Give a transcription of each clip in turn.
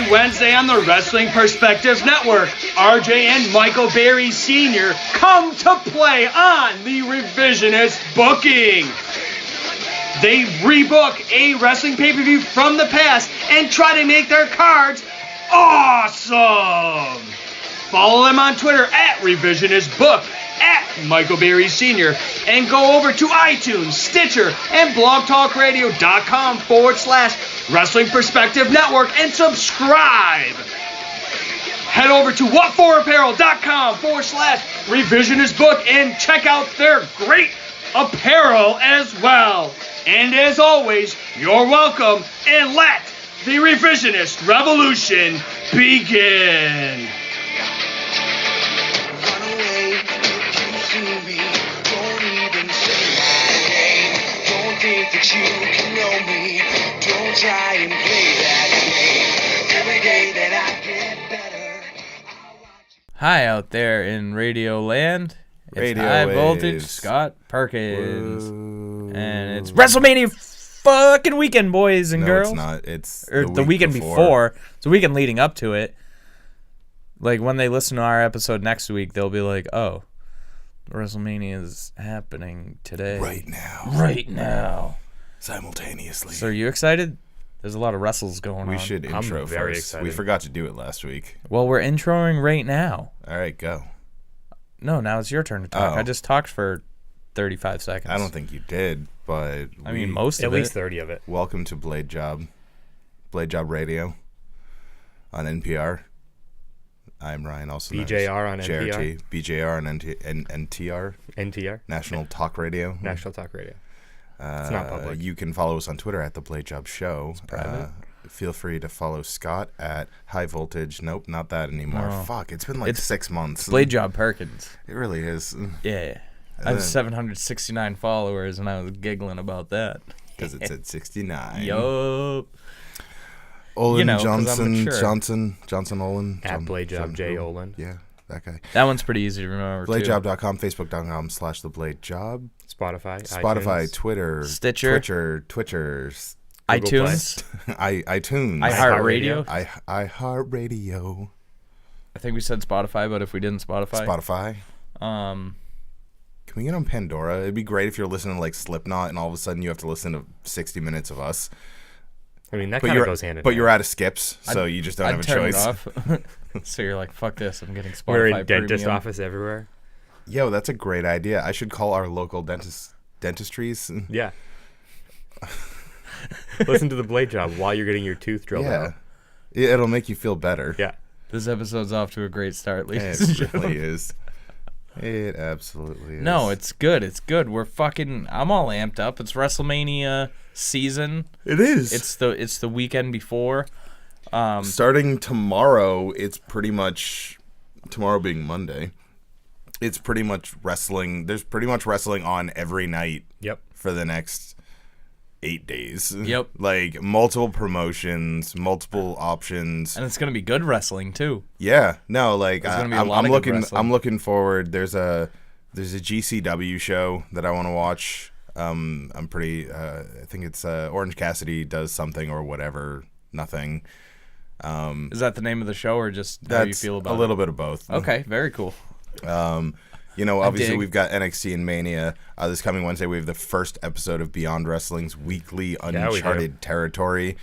Wednesday on the Wrestling Perspective Network, RJ and Michael Berry Sr. come to play on the Revisionist Booking. They rebook a wrestling pay-per-view from the past and try to make their cards awesome. Follow them on Twitter at RevisionistBook, at Michael Berry Sr., and go over to iTunes, Stitcher, and blogtalkradio.com/Wrestling Perspective Network and subscribe. Head over to whatforapparel.com/revisionistbook and check out their great apparel as well. And as always, you're welcome, and let the Revisionist Revolution begin. That you can know me. Don't try and play that game. Every day that I get better, Hi out there in Radio Land. It's High Voltage Scott Perkins. Whoa. And it's WrestleMania fucking weekend, boys and girls. No, it's not. It's the weekend before. It's the weekend leading up to it. Like, when they listen to our episode next week, they'll be like, oh, WrestleMania is happening today. Right now. Right now. Simultaneously. So are you excited? There's a lot of wrestles going on. We should intro I'm very first. excited. We forgot to do it last week. Well, we're introing right now. All right, go. No, now it's your turn to talk. Oh. I just talked for 35 seconds. I don't think you did, but I mean, most At of least it. 30 of it. welcome to Blade Job Radio on NPR. I'm Ryan, also known as BJR on JRT, BJR on NTR, NTR. National Talk Radio. National Talk Radio. It's not public. You can follow us on Twitter at The Blade Job Show. private. Feel free to follow Scott at High Voltage. Nope, not that anymore. No. Fuck, it's been like 6 months. Blade Job Perkins. It really is. Yeah. I have 769 followers, and I was giggling about that. Because it's at 69. Yup. Olin You know, 'cause I'm Johnson, mature. Johnson Olin. At Blade Job J. Olin. Yeah, that guy. That one's pretty easy to remember, too. BladeJob.com, Facebook.com/TheBladeJob. Spotify. Spotify, iTunes. Twitter, Stitcher. Twitcher, iTunes. iTunes, iHeartRadio. iHeartRadio, I think we said Spotify, but if we didn't Spotify. Um, Can we get on Pandora? It'd be great if you're listening to like Slipknot and all of a sudden you have to listen to 60 minutes of us. I mean, that kind of goes hand in hand. But you're out of skips, so you just don't I'd have a turn choice. it off. So you're like, fuck this, I'm getting Spotify We're in dentist Premium. office everywhere. Yo, that's a great idea. I should call our local dentistries. Yeah. Listen to the Blade Job while you're getting your tooth drilled out. Yeah, it'll make you feel better. Yeah. This episode's off to a great start, Yeah, ladies and it gentlemen. really is. It absolutely is. No, it's good. It's good. I'm all amped up. It's WrestleMania season. It is. It's the weekend before. Starting tomorrow, it's pretty much, tomorrow being Monday, it's pretty much wrestling. There's pretty much wrestling on every night Yep. for the next 8 days. Yep. Like multiple promotions, multiple options. And it's gonna be good wrestling too. Yeah. No, like There's gonna be a lot I'm of good looking wrestling. I'm looking forward. There's a GCW show that I want to watch. I'm pretty I think it's Orange Cassidy does something or whatever, nothing. Is that the name of the show, or just how you That's feel about a little bit of both. Okay, very cool. You know, obviously dig. we've got NXT and Mania. This coming Wednesday, we have the first episode of Beyond Wrestling's weekly we do. Uncharted Territory you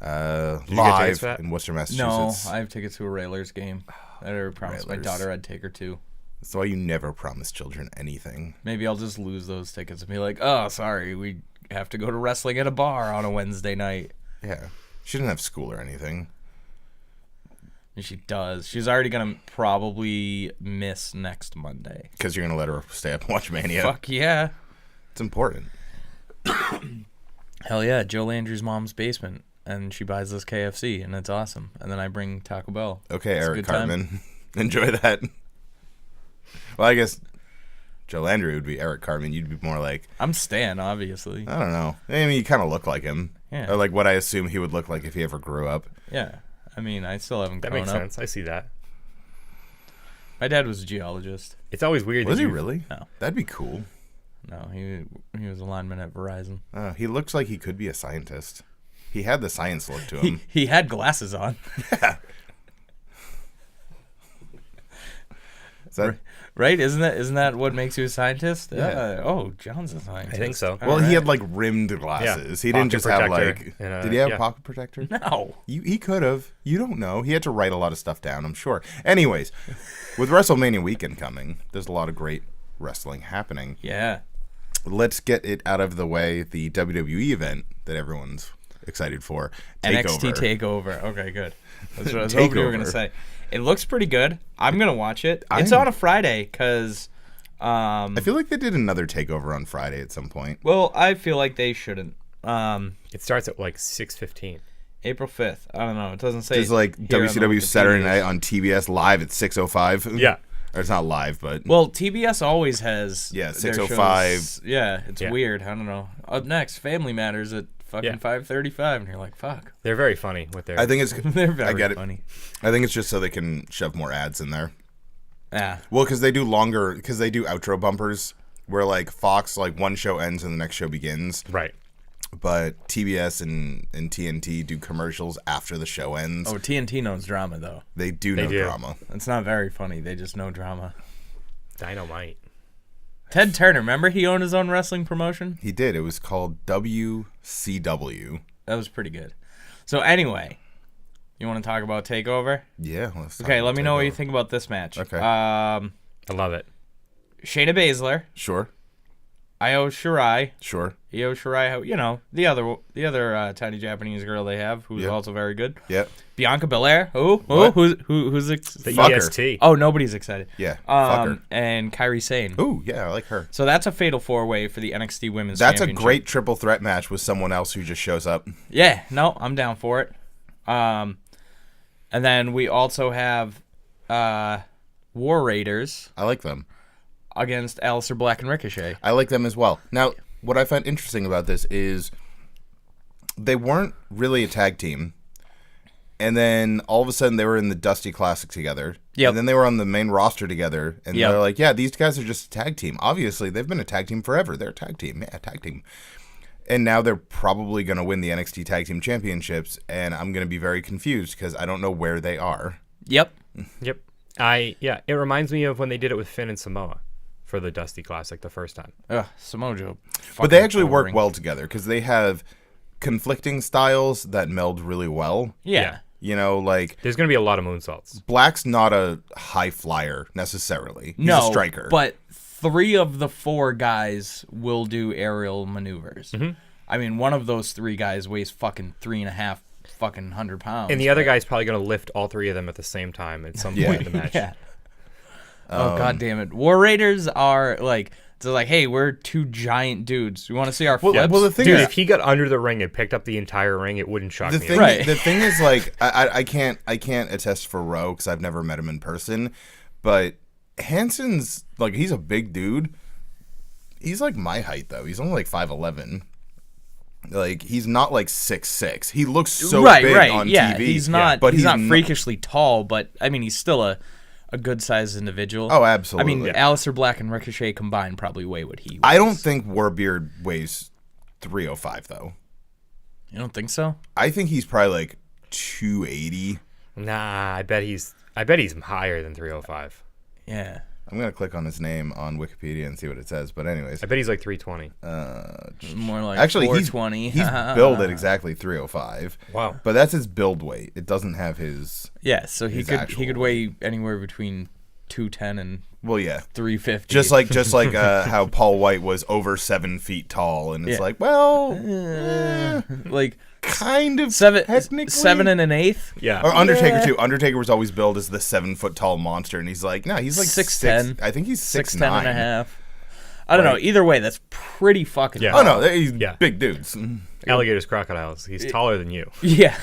get tickets live for that? in Worcester, No, Massachusetts. I have tickets to a Railers game. I already promised my Railers. daughter I'd take her to. That's why you never promise children anything. Maybe I'll just lose those tickets and be like, oh, sorry, we have to go to wrestling at a bar on a Wednesday night. Yeah. She didn't have school or anything. And she does. She's already going to probably miss next Monday. Because you're going to let her stay up and watch Mania. Fuck yeah. It's important. Hell yeah. Joe Landry's mom's basement. And she buys this KFC, and it's awesome. And then I bring Taco Bell. Okay, It's a Eric good time. Cartman. Enjoy that. Well, I guess Joe Landry would be Eric Cartman. You'd be more like, I'm Stan, obviously. I don't know. I mean, you kind of look like him. Yeah. Or like what I assume he would look like if he ever grew up. Yeah. I mean, I still haven't That grown makes up. sense. I see that. My dad was a geologist. It's always weird. Was that he you- really? No. That'd be cool. No, he was a lineman at Verizon. He looks like he could be a scientist. He had the science look to him. He had glasses on. Is that, Right? Isn't that what makes you a scientist? Yeah. Oh, John's a scientist. I think so. well, All he right. had like rimmed glasses. He didn't Pocket just have protector like. and, Did he have yeah. a pocket protector? No. He could have. You don't know. He had to write a lot of stuff down, I'm sure. Anyways, with WrestleMania weekend coming, there's a lot of great wrestling happening. Yeah. Let's get it out of the way. The WWE event that everyone's excited for. NXT Takeover. Okay, good. That's what I was hoping you were going to Takeover. say. It looks pretty good. I'm going to watch it. It's on a Friday because, I feel like they did another takeover on Friday at some point. well, I feel like they shouldn't. It starts at like 6:15. April 5th. I don't know. It doesn't say. It's like here on the WCW Saturday Wikipedia. Night on TBS live at 6:05. Yeah. Or it's not live, but Well, TBS always has. Yeah, their 6:05. shows- Yeah, it's Yeah. weird. I don't know. Up next, Family Matters at fucking Yeah. 5:35, and you're like, fuck. They're very funny with their. I think it's. They're very I get it. funny. I think it's just so they can shove more ads in there. Yeah. Well, because they do longer, because they do outro bumpers where like Fox, like one show ends and the next show begins, Right. but TBS and TNT do commercials after the show ends. Oh, TNT knows drama though. They do They know do. drama. It's not very funny. They just know drama. Dynamite. Ted Turner, remember he owned his own wrestling promotion? He did. It was called WCW. That was pretty good. So anyway, you want to talk about Takeover? Yeah. Let's talk Okay, about let me know what you Takeover. think about this match. Okay. I love it. Shayna Baszler, Sure. Io Shirai, Sure. Io Shirai, you know, the other tiny Japanese girl they have, who's Yeah. also very good. Yep. Bianca Belair. Who's The Fuck her. EST. Oh, nobody's excited. Yeah. Fuck her. And Kairi Sane. Ooh, yeah, I like her. So that's a fatal four-way for the NXT Women's That's a Championship. great triple threat match with someone else who just shows up. Yeah, no, I'm down for it. And then we also have War Raiders I like them. against Aleister Black and Ricochet. I like them as well. Now, what I find interesting about this is they weren't really a tag team. And then all of a sudden they were in the Dusty Classic together. Yep. And then they were on the main roster together. And Yep. they're like, yeah, these guys are just a tag team. Obviously, they've been a tag team forever. They're a tag team. Yeah, tag team. And now they're probably going to win the NXT Tag Team Championships. And I'm going to be very confused because I don't know where they are. Yep. Yep. It reminds me of when they did it with Finn and Samoa for the Dusty Classic the first time. Ugh, Samoa Joe. But they actually work boring. well together because they have conflicting styles that meld really well. Yeah. You know, like There's going to be a lot of moonsaults. Black's not a high flyer necessarily. He's No, a striker. but 3 of the 4 guys will do aerial maneuvers. Mm-hmm. I mean, one of those 3 guys weighs fucking 3.5 fucking 100 pounds. And the other guy's probably going to lift all 3 of them at the same time at some point in the match. Yeah. Oh god damn it! War Raiders are like, they're like, hey, we're 2 giant dudes. We want to see our flips. well, the thing Dude, is, if he got under the ring and picked up the entire ring, it wouldn't shock the me. thing, Right. the thing is, like, I can't attest for Rowe because I've never met him in person, but Hanson's like, he's a big dude. He's like my height though. He's only like 5'11". Like, he's not like 6'6". He looks so big on yeah, TV. he's not. but he's not not- freakishly tall, but I mean, he's still a good sized individual. Oh, absolutely. I mean, Aleister Black and Ricochet combined probably weigh what he weighs. I don't think Warbeard weighs 305 though. You don't think so? I think he's probably like 280. Nah, I bet he's higher than 305. Yeah. I'm gonna click on his name on Wikipedia and see what it says. But anyways, I bet he's like 320. More like actually, 420. he's billed at exactly 305. Wow. But that's his build weight. It doesn't have his. Yeah, so he his could actual weigh anywhere between 210 and Well, yeah. 350. Just like how Paul White was over 7 feet tall, and it's Yeah. like, well, like kind of seven technically. 7 1/8. Yeah. Or Undertaker too. Undertaker was always billed as the 7 foot tall monster, and he's like, no, he's like 6'10". I think he's 6'10 6'9". and a half. I don't know. Either way, that's pretty fucking Yeah. tall. Oh no, he's Yeah. big dudes. Alligators, crocodiles. He's taller than you. Yeah.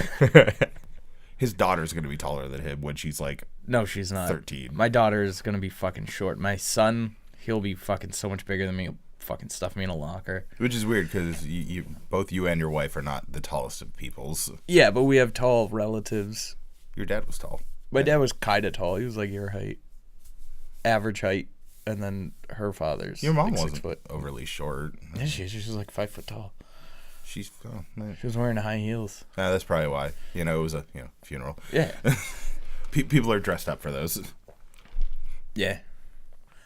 His daughter's gonna be taller than him when she's like No, she's not. 13. My daughter is going to be fucking short. My son, he'll be fucking so much bigger than me. He'll fucking stuff me in a locker. Which is weird because both you and your wife are not the tallest of peoples. Yeah, but we have tall relatives. Your dad was tall. My dad was kind of tall. He was like your height. Average height. And then her father's Your mom like 6 wasn't foot. overly short. Yeah, she's like 5 foot tall. She's man. She was wearing high heels. That's probably why. It was a funeral. Yeah. People are dressed up for those. Yeah.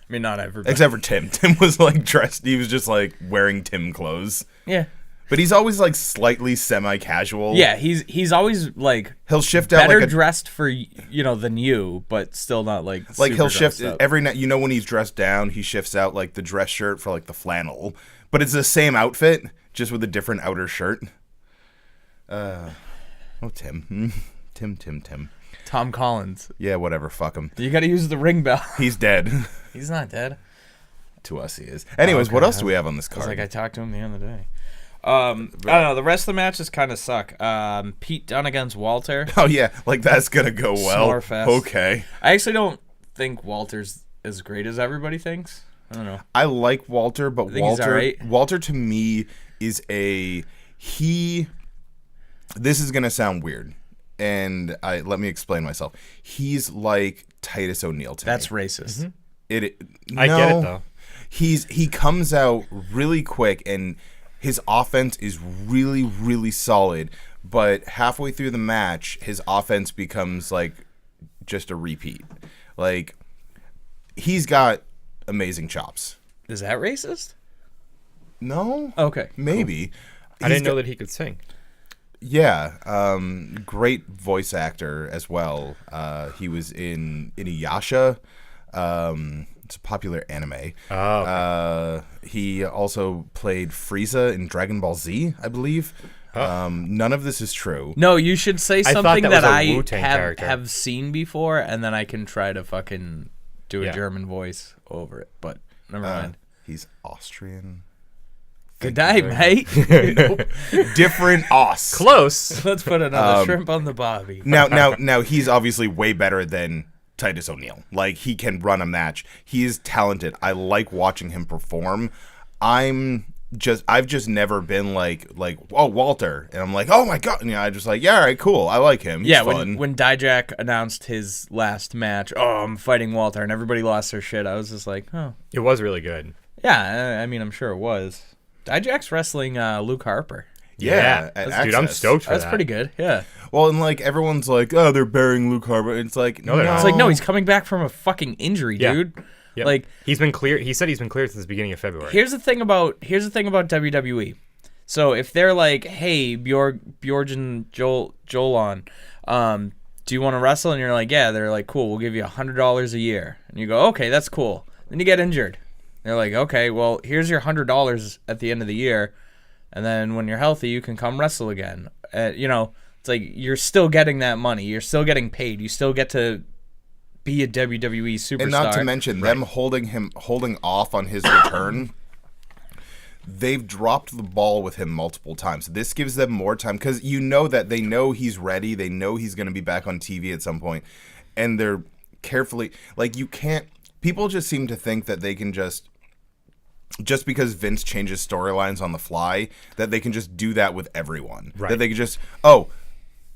I mean, not everybody. Except for Tim. Tim was like dressed. He was just like wearing Tim clothes. Yeah. But he's always like slightly semi-casual. Yeah, he's always like he'll shift out better like dressed for than you, but still not like he'll shift dressed up. every night. When he's dressed down, he shifts out like the dress shirt for like the flannel, but it's the same outfit just with a different outer shirt. Tim. Tim. Tom Collins. Yeah, whatever. Fuck him. You got to use the ring bell. He's dead. He's not dead. To us, he is. Anyways, what else do we have on this card? It's like I talked to him the other day. I don't know. The rest of the matches kind of suck. Pete Dunne against Walter. Oh yeah, like that's gonna go well. Snorefest. Okay. I actually don't think Walter's as great as everybody thinks. I don't know. I like Walter, but think he's all right. Walter to me is he. This is gonna sound weird, and let me explain myself. He's like Titus O'Neil to me. That's racist. I get it though. He comes out really quick and his offense is really, really solid, but halfway through the match, his offense becomes like just a repeat. Like he's got amazing chops. Is that racist? No. Okay. Maybe. I didn't know that he could sing. Yeah. Great voice actor as well. He was in Inuyasha. It's a popular anime. Oh. Okay. He also played Frieza in Dragon Ball Z, I believe. None of this is true. No, you should say I thought something that was that a I Wu-Tang character. have seen before, and then I can try to fucking do a Yeah. German voice over it. But never mind. He's Austrian. Good day, mate. Different Aus. Close. Let's put another shrimp on the bobby. Now he's obviously way better than Titus O'Neil. Like he can run a match. He is talented. I like watching him perform. I've just never been like oh Walter, and I'm like oh my god, and I just like yeah all right cool I like him. He's fun. when Dijak announced his last match, I'm fighting Walter, and everybody lost their shit. I was just like oh It was really good. yeah, I mean I'm sure it was. Dijak's wrestling Luke Harper. Yeah, Dude, I'm stoked for That's that. pretty good. Yeah. Well, and like everyone's like, oh, they're burying Luke Harper. It's like No, they're not. It's like no, he's coming back from a fucking injury, Yeah. dude. Yep. Like he's been clear. He said he's been cleared since the beginning of February. here's the thing about WWE. So if they're like, hey, Bjorgen Jolan, do you want to wrestle? And you're like, yeah. They're like, cool. We'll give you $100 a year. And you go, okay, that's cool. Then you get injured. They're like, okay, well, here's your $100 at the end of the year, and then when you're healthy, you can come wrestle again. It's like you're still getting that money. You're still getting paid. You still get to be a WWE superstar. And not to mention them holding off on his return. They've dropped the ball with him multiple times. This gives them more time because that they know he's ready. They know he's going to be back on TV at some point, and they're carefully like you can't. People just seem to think that they can just because Vince changes storylines on the fly, that they can just do that with everyone. Right. That they can just,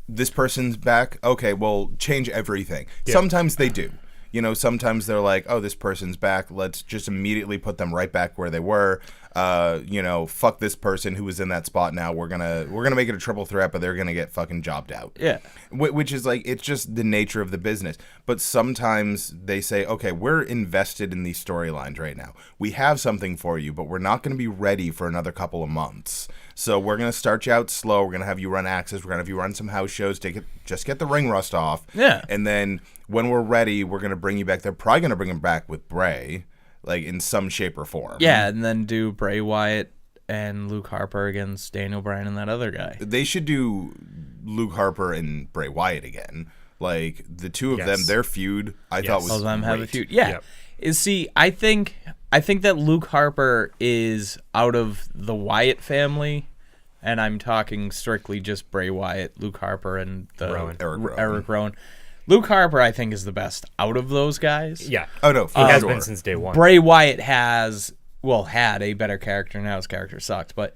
this person's back. Okay, well, change everything. Yeah. Sometimes they do. Sometimes they're like, oh, this person's back. Let's just immediately put them right back where they were. Fuck this person who was in that spot now. We're gonna make it a triple threat, but they're gonna get fucking jobbed out. Yeah. Which is like, it's just the nature of the business. But sometimes they say, okay, we're invested in these storylines right now. We have something for you, but we're not gonna be ready for another couple of months. So we're gonna start you out slow. We're gonna have you run Access. We're gonna have you run some house shows. Just get the ring rust off. Yeah. And then when we're ready, we're gonna bring you back. They're probably gonna bring him back with Bray, like in some shape or form. Yeah, and then do Bray Wyatt and Luke Harper against Daniel Bryan and that other guy. They should do Luke Harper and Bray Wyatt again. Like the two of them, their feud, I thought was All of them great. have a feud. Yeah. Yep. I think that Luke Harper is out of the Wyatt family, and I'm talking strictly just Bray Wyatt, Luke Harper, and Eric Rowan. Luke Harper, I think, is the best out of those guys. Yeah. Oh no, he has been since day one. Bray Wyatt had a better character. Now his character sucked, but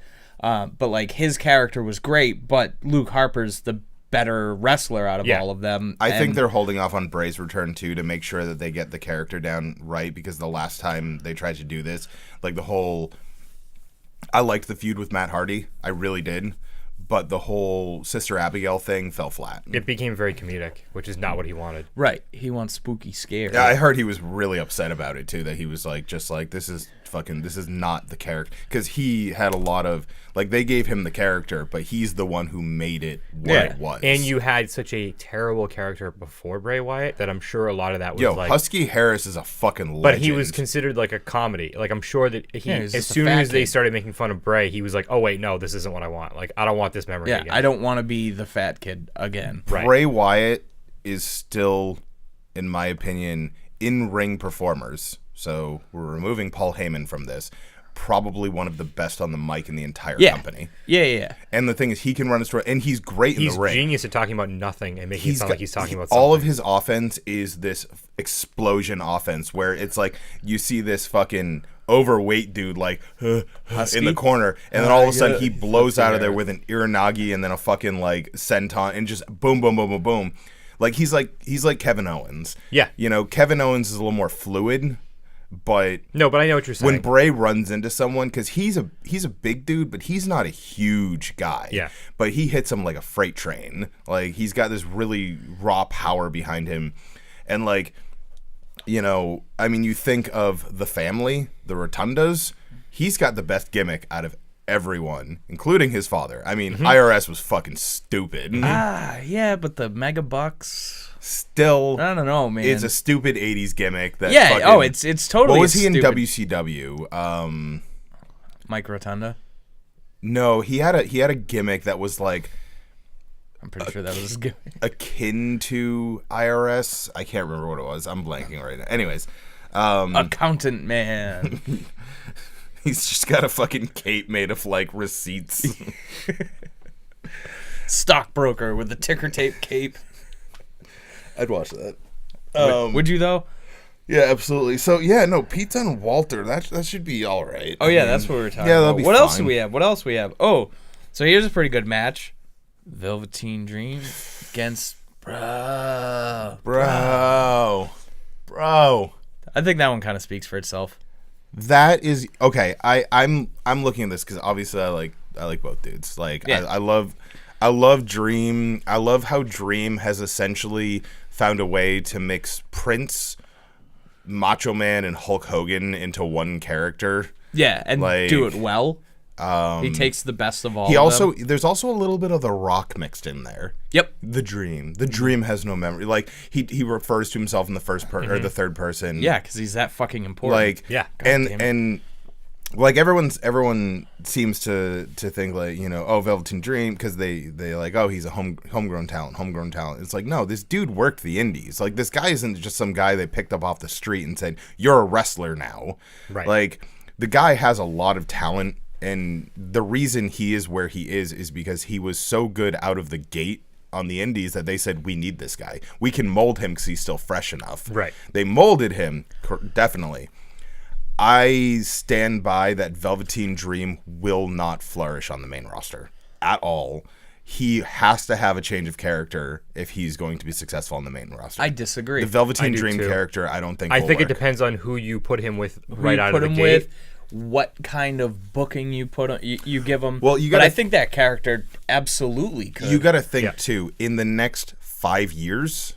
like his character was great. But Luke Harper's the better wrestler out of all of them. I think they're holding off on Bray's return too to make sure that they get the character down right, because the last time they tried to do this, like the whole I liked the feud with Matt Hardy. I really did. But the whole Sister Abigail thing fell flat. It became very comedic, which is not what he wanted. Right. He wants spooky scare. Yeah, I heard he was really upset about it too. That he was like, just like, this is not the character, because he had a lot of like, they gave him the character, but he's the one who made it what it was. And you had such a terrible character before Bray Wyatt that I'm sure a lot of that was like. Husky Harris is a fucking legend. But he was considered like a comedy. Like, I'm sure that he, as soon as they started making fun of Bray, he was like, oh wait, no, this isn't what I want. Like, I don't want this memory again. I don't want to be the fat kid again. Right. Bray Wyatt is still, in my opinion, in-ring performers. So we're removing Paul Heyman from this. Probably one of the best on the mic in the entire company. Yeah. And the thing is, he can run a story, and he's great in the ring. He's genius at talking about nothing and making it sound like he's talking about something. All of his offense is this explosion offense, where it's like you see this fucking overweight dude like in the corner, and then all of a sudden he blows out of there with an Iranagi and then a fucking like senton, and just boom, boom, boom, boom, boom. Like he's like Kevin Owens. Yeah. You know, Kevin Owens is a little more fluid. But no, but I know what you're saying. When Bray runs into someone, because he's a big dude, but he's not a huge guy. Yeah. But he hits him like a freight train. Like, he's got this really raw power behind him. And like, you know, I mean, you think of the family, the Rotundas. He's got the best gimmick out of everyone, including his father. I mean, IRS was fucking stupid. Yeah, but the mega bucks. Still, I don't know, man. It's a stupid '80s gimmick. That it's totally. What was he stupid. in WCW? Mike Rotunda. No, he had a gimmick that was like. I'm pretty sure that was his gimmick. Akin to IRS. I can't remember what it was. I'm blanking right now. Anyways, accountant man. He's just got a fucking cape made of like receipts. Stockbroker with the ticker tape cape. I'd watch that. Would you though? Yeah, absolutely. So yeah, no, Pete and Walter. That should be all right. Oh yeah, that's what we were talking that'll about. be What fine. else do we have? Oh, so here's a pretty good match: Velveteen Dream against bro. I think that one kind of speaks for itself. That is okay. I'm looking at this because obviously I like both dudes. Like I love Dream. I love how Dream has essentially found a way to mix Prince, Macho Man, and Hulk Hogan into one character. Yeah, and like, do it well. He takes the best of all. There's also a little bit of The Rock mixed in there. Yep. The Dream has no memory. Like he refers to himself in the first or the third person. Yeah, because he's that fucking important. Like yeah, and like everyone seems to think like, you know, oh, Velveteen Dream, because they like, oh, he's a homegrown talent. It's like, no, this dude worked the indies. Like, this guy isn't just some guy they picked up off the street and said, you're a wrestler now. Right. Like, the guy has a lot of talent, and the reason he is where he is because he was so good out of the gate on the indies that they said, we need this guy. We can mold him because he's still fresh enough. Right. They molded him, definitely. I stand by that Velveteen Dream will not flourish on the main roster at all. He has to have a change of character if he's going to be successful on the main roster. I disagree. The Velveteen Dream too. character, I don't think I will think work. it depends on who you put him with Who right you out put of the him gate. with, what kind of booking you put on, you give him. Well, you but gotta- I think that character absolutely could. You got to think, too, in the next 5 years,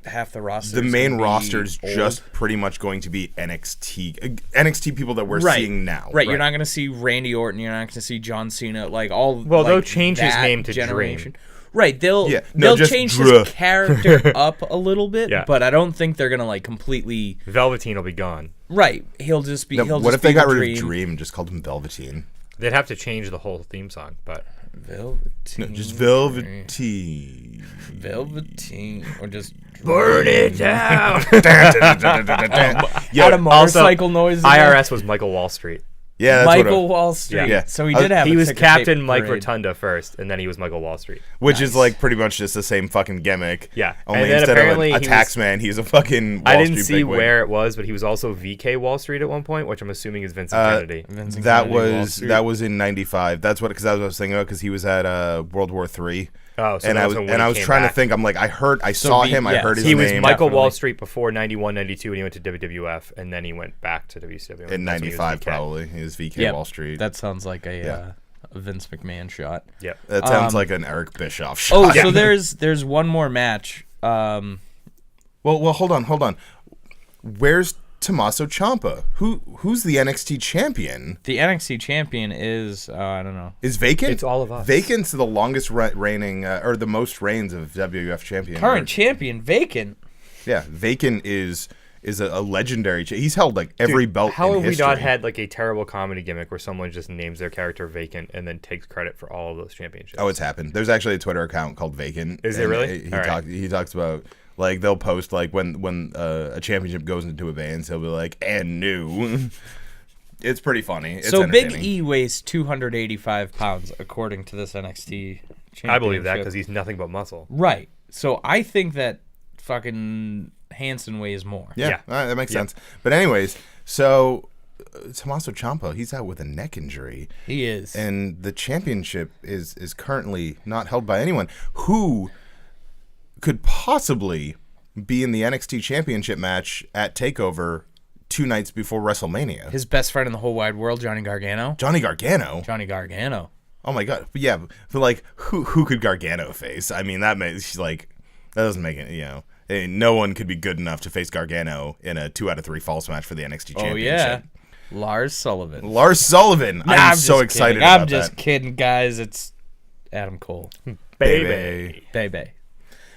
half the roster. the main roster is just pretty much going to be NXT people that we're seeing now. Right, you're not going to see Randy Orton. You're not going to see John Cena. Like all. Well, like, they'll change his that name to generation. Dream. Right, they'll just change Drew. his character up a little bit, Yeah. but I don't think they're gonna like completely. Velveteen will be gone. Right, he'll just be. What just if they be got the rid of Dream and just called him Velveteen? They'd have to change the whole theme song, but Velveteen. No, just Velveteen. Velveteen, or just burn it down. Add a motorcycle noise. in there. IRS was Michael Wall Street. Yeah, that's Michael Wall Street. Yeah. So he did have. He a was ticker Captain tape Mike parade. Rotunda first, and then he was Michael Wall Street. Which is like pretty much just the same fucking gimmick. Yeah. Only And then instead of apparently a he tax man, he's a fucking Wall I didn't Street see bigwig. where it was, but he was also VK Wall Street at one point, which I'm assuming is Vincent Kennedy. Vincent Kennedy, Wall Street. That was in '95. That's what, because I was thinking about, because he was at World War III. Oh, so and I was trying to think. I'm like, I saw him. I heard his name. He was Michael Definitely. Wall Street before 91, 92, and he went to WWF, and then he went back to WCW. In 95, probably. He was VK Wall Street. That sounds like a Vince McMahon shot. Yep. That sounds like an Eric Bischoff shot. Oh, so there's one more match. Well, hold on. Where's Tommaso Ciampa? Who's the NXT champion? The NXT champion is I don't know. Is vacant? It's all of us. Vacant's the longest reigning or the most reigns of WWF champion. Current champion vacant. Yeah, vacant is a legendary. He's held like every belt. How in have we history. not had like a terrible comedy gimmick where someone just names their character vacant and then takes credit for all of those championships? Oh, it's happened. There's actually a Twitter account called Vacant. Is it and really? He talks about. Like, they'll post, like, when a championship goes into abeyance, he'll be like, and new. It's pretty funny. It's So Big entertaining. E weighs 285 pounds, according to this NXT championship. I believe that because he's nothing but muscle. Right. So I think that fucking Hansen weighs more. Yeah. All right, that makes sense. But anyways, so Tommaso Ciampa, he's out with a neck injury. He is. And the championship is currently not held by anyone. Who could possibly be in the NXT championship match at TakeOver 2 nights before WrestleMania? His best friend in the whole wide world, Johnny Gargano. Johnny Gargano. Johnny Gargano. Oh my god. But yeah, but like who could Gargano face? I mean, that doesn't make it, no one could be good enough to face Gargano in a 2 out of 3 falls match for the NXT championship. Oh yeah. Lars Sullivan. Lars Sullivan. I'm so just excited kidding. about I'm just that. kidding, guys. It's Adam Cole. Baby. Baby.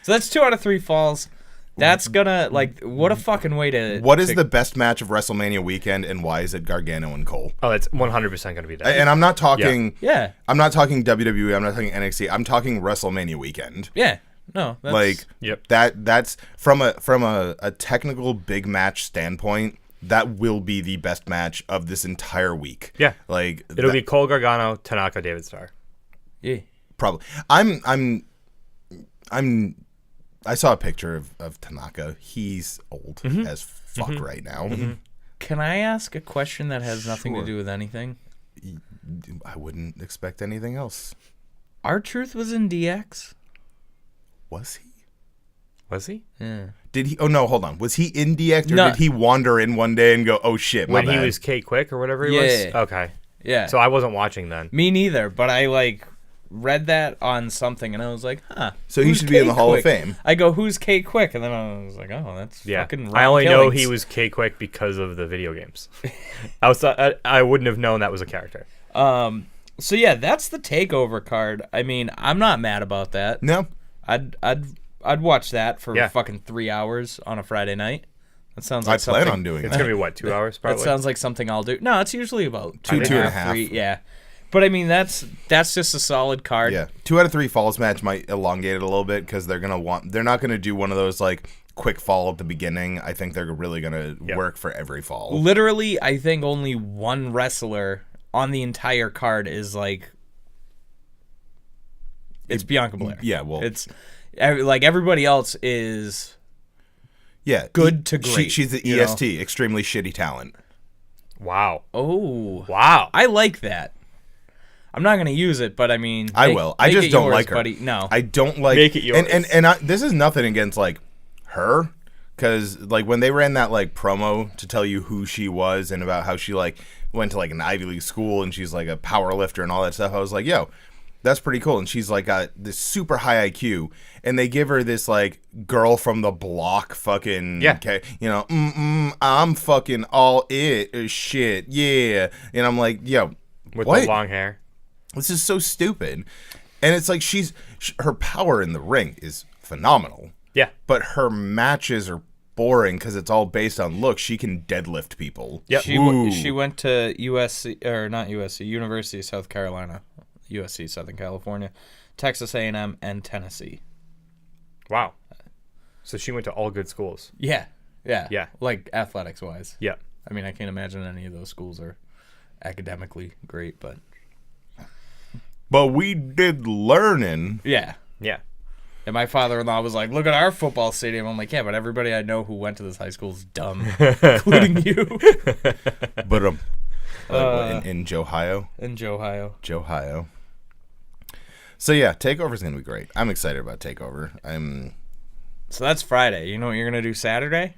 So that's 2 out of 3 falls. That's gonna, like, what a fucking way to... What is the best match of WrestleMania weekend, and why is it Gargano and Cole? Oh, it's 100% going to be that. And I'm not talking... Yeah. I'm not talking WWE, I'm not talking NXT, I'm talking WrestleMania weekend. Yeah. No, that's... Like, Yep. that's from a technical big match standpoint, that will be the best match of this entire week. Yeah. Like, It'll be Cole, Gargano, Tanaka, David Starr. Yeah. probably. I saw a picture of Tanaka. He's old as fuck right now. Can I ask a question that has nothing to Sure. do with anything? I wouldn't expect anything else. R-Truth was in DX? Was he? Was he? Yeah. Did he? Oh no, hold on. Was he in DX or No. did he wander in one day and go, "Oh shit, my When bad"? he was K Quick or whatever he Yeah. was? Okay. Yeah. So I wasn't watching then. Me neither, but I, like, read that on something, and I was like, huh. So he who's should be in the Hall of K-Quick? Fame. I go, who's K Quick? And then I was like, oh, that's Yeah. fucking Ron I only know Killings. he was K Quick because of the video games. I wouldn't have known that was a character. So yeah, that's the TakeOver card. I mean, I'm not mad about that. No. I'd watch that for Yeah. fucking 3 hours on a Friday night. That sounds like I plan something. on doing It's that. going to be, what, 2 hours That probably? sounds like something I'll do. No, it's usually about Two and a half. 3. Yeah, but I mean that's just a solid card. Yeah, 2 out of 3 falls match might elongate it a little bit because they're not gonna do one of those like quick fall at the beginning. I think they're really gonna work for every fall. Literally, I think only one wrestler on the entire card is like. It's Bianca Belair. Yeah, well, it's like everybody else is. yeah, good to great, She's the you know? EST, extremely shitty talent. Wow. Oh, Wow. I like that. I'm not gonna use it, but I mean, I will. I make just it don't yours, like her. buddy. No, I don't like. Make it yours. And this is nothing against like her, because like when they ran that like promo to tell you who she was and about how she like went to like an Ivy League school and she's like a power lifter and all that stuff, I was like, yo, that's pretty cool. And she's like got this super high IQ, and they give her this like girl from the block fucking I'm fucking all it shit, yeah. And I'm like, yo, With what? the long hair. This is so stupid. And it's like her power in the ring is phenomenal. Yeah. But her matches are boring because it's all based on look. She can deadlift people. Yep. she went to USC or not USC, University of South Carolina, USC Southern California, Texas A&M, and Tennessee. Wow. So she went to all good schools. Yeah. Yeah. Like athletics wise. Yeah. I mean, I can't imagine any of those schools are academically great, but But we did learning. yeah. Yeah. And my father-in-law was like, "Look at our football stadium." I'm like, "Yeah, but everybody I know who went to this high school is dumb, including you." But in Johio. In Johio. Johio. So yeah, Takeover's gonna be great. I'm excited about Takeover. So that's Friday. You know what you're gonna do Saturday?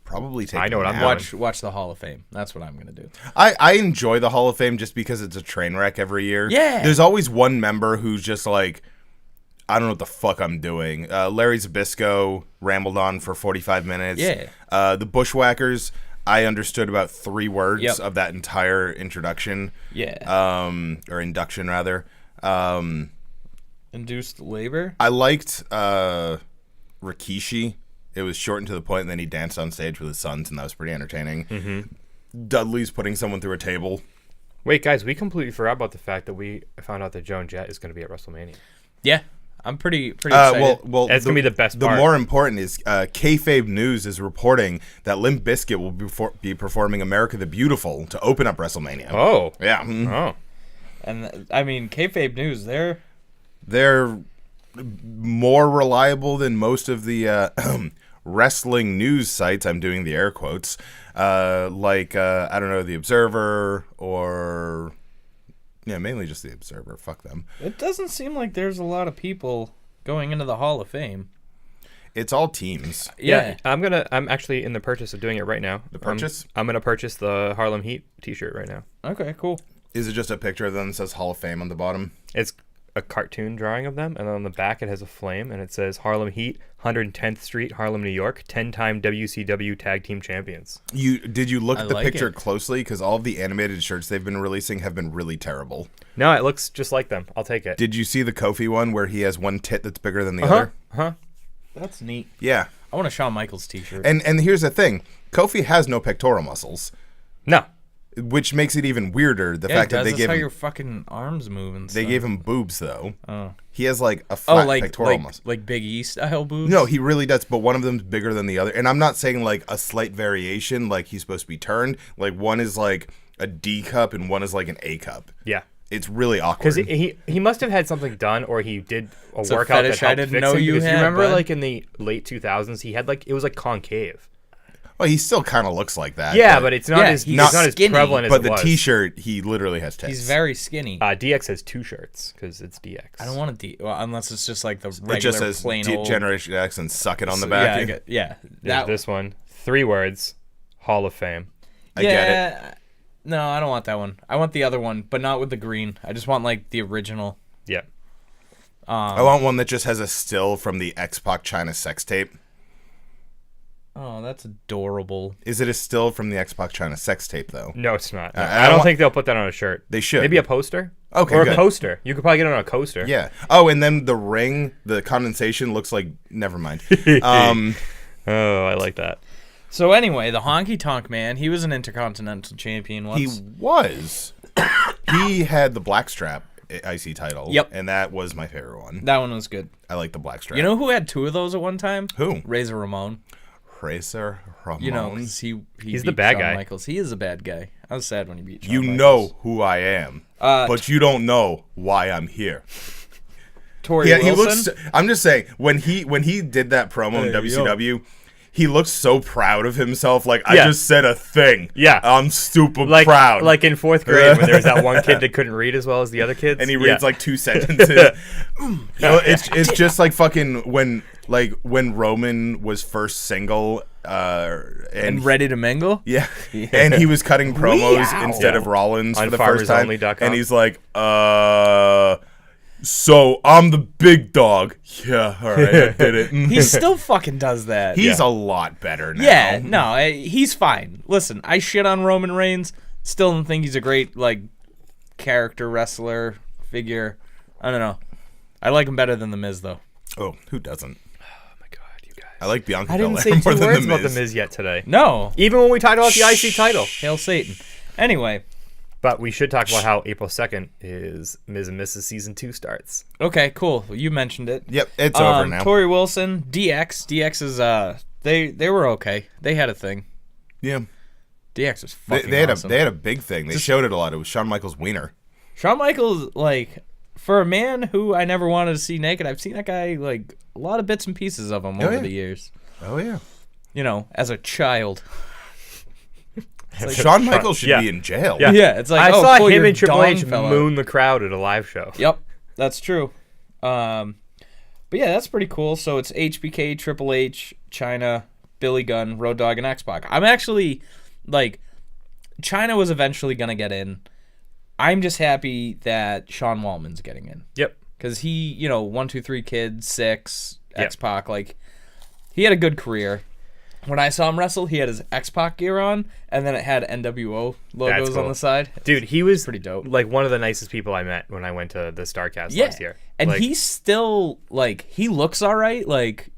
Probably take. I know what I'm Watch the Hall of Fame. That's what I'm gonna do. I enjoy the Hall of Fame just because it's a train wreck every year. Yeah. There's always one member who's just like, I don't know what the fuck I'm doing. Larry Zbyszko rambled on for 45 minutes. Yeah. The Bushwhackers, I understood about 3 words Yep. of that entire introduction. Yeah. Or induction rather. Induced labor. I liked Rikishi. It was short and to the point, and then he danced on stage with his sons, and that was pretty entertaining. Mm-hmm. Dudley's putting someone through a table. Wait, guys, we completely forgot about the fact that we found out that Joan Jett is going to be at WrestleMania. Yeah. I'm pretty excited. Well, that's going to be the best part. The more important is Kayfabe News is reporting that Limp Bizkit will be performing America the Beautiful to open up WrestleMania. Oh. Yeah. Oh. And I mean, Kayfabe News, they're more reliable than most of the wrestling news sites. I'm doing the air quotes. I don't know, The Observer or... Yeah, mainly just The Observer. Fuck them. It doesn't seem like there's a lot of people going into the Hall of Fame. It's all teams. Yeah. I'm actually in the purchase of doing it right now. The purchase? I'm going to purchase the Harlem Heat t-shirt right now. Okay, cool. Is it just a picture of them that says Hall of Fame on the bottom? It's a cartoon drawing of them, and on the back it has a flame, and it says Harlem Heat, 110th Street, Harlem, New York, 10-time WCW Tag Team Champions. Did you look at the picture it. closely? Because all of the animated shirts they've been releasing have been really terrible. No, it looks just like them. I'll take it. Did you see the Kofi one where he has one tit that's bigger than the other? That's neat. Yeah. I want a Shawn Michaels t-shirt. And here's the thing. Kofi has no pectoral muscles, No. which makes it even weirder. The fact that they gave how him, your fucking arms move and they stuff. gave him boobs though. Oh. He has like a flat pectoral muscle. like Big E style boobs. No, he really does, but one of them's bigger than the other. And I'm not saying like a slight variation, like he's supposed to be turned. Like one is like a D cup and one is like an A cup. Yeah. It's really awkward. Because he must have had something done, or he did a It's a workout that fetish I helped didn't fix know him. you Because had, remember, bud. like in the late 2000s, he had like it was like concave. Well, he still kind of looks like that. Yeah, but it's not as he's it's not as skinny, prevalent as But it the was. T-shirt, he literally has tits. He's very skinny. DX has 2 shirts because it's DX. I don't want to unless it's just like the regular It just says plain old. Generation X and suck it on the Yeah, back. yeah. There's this one. 3 words. Hall of Fame. I get it. No, I don't want that one. I want the other one, but not with the green. I just want like the original. Yeah. I want one that just has a still from the X-Pac China sex tape. Oh, that's adorable. Is it a still from the X-Pac China sex tape, though? No, it's not. No, I I don't want- think they'll put that on a shirt. They should. Maybe a poster. Okay, or good. a coaster. You could probably get it on a coaster. Yeah. Oh, and then the ring, the condensation looks like... Never mind. Oh, I like that. So anyway, the Honky Tonk Man, he was an Intercontinental Champion once. He was. He had the blackstrap IC title. Yep. And that was my favorite one. That one was good. I like the blackstrap. You know who had 2 of those at one time? Who? Razor Ramon. Razor Ramon. You know, 'cause he He's beat the bad Shawn guy. Michaels. He is a bad guy. I was sad when he beat Shawn You Michaels. know who I am. But you don't know why I'm here. Tori Yeah, he Wilson. looks. I'm just saying when he did that promo in WCW, he looks so proud of himself. Like I Yeah. just said a thing. Yeah. I'm stupid Like proud. Like in 4th grade when there was that one kid that couldn't read as well as the other kids. and he reads like 2 sentences. It's just like fucking when Roman was first single and ready to mingle. yeah, and he was cutting promos Wow. instead Yeah. of Rollins On for the first time, FarmersOnly.com. and he's like, so I'm the big dog. Yeah, all right, I did it. He still fucking does that. He's a lot better now. Yeah, no, he's fine. Listen, I shit on Roman Reigns. Still don't think he's a great like character wrestler figure. I don't know. I like him better than The Miz though. Oh, who doesn't? Oh my god, you guys. I like Bianca I didn't Belair say more 2 than words the about Miz. the Miz yet today. No, Even when we talked about the IC title. hail Satan. Anyway, But we should talk about how April 2nd is Ms. and Mrs. Season 2 starts. okay, cool. You mentioned it. Yep, it's over now. Tori Wilson, DX is they were okay. They had a thing. Yeah, DX was fucking they had awesome. they had a big thing. They showed it a lot. It was Shawn Michaels' wiener. Shawn Michaels, like, for a man who I never wanted to see naked, I've seen that guy, like, a lot of bits and pieces of him over yeah. the years. Oh yeah, You know, as a child. Shawn Michaels should Yeah. be in jail. Yeah. Yeah, it's like, I oh, saw cool, him your and Triple dong H fell out. moon the crowd at a live show. Yep. That's true. But yeah, that's pretty cool. So it's HBK, Triple H, China, Billy Gunn, Road Dogg, and X-Pac. I'm actually, like, China was eventually going to get in. I'm just happy that Sean Waltman's getting in. Yep. Because he, 1, 2, 3 Kid, 6, X-Pac, like, he had a good career. When I saw him wrestle, he had his X-Pac gear on, and then it had NWO logos cool. on the side. Dude, he was pretty dope. Like one of the nicest people I met when I went to the StarCast last year. And like, he's still, like, he looks all right. Like,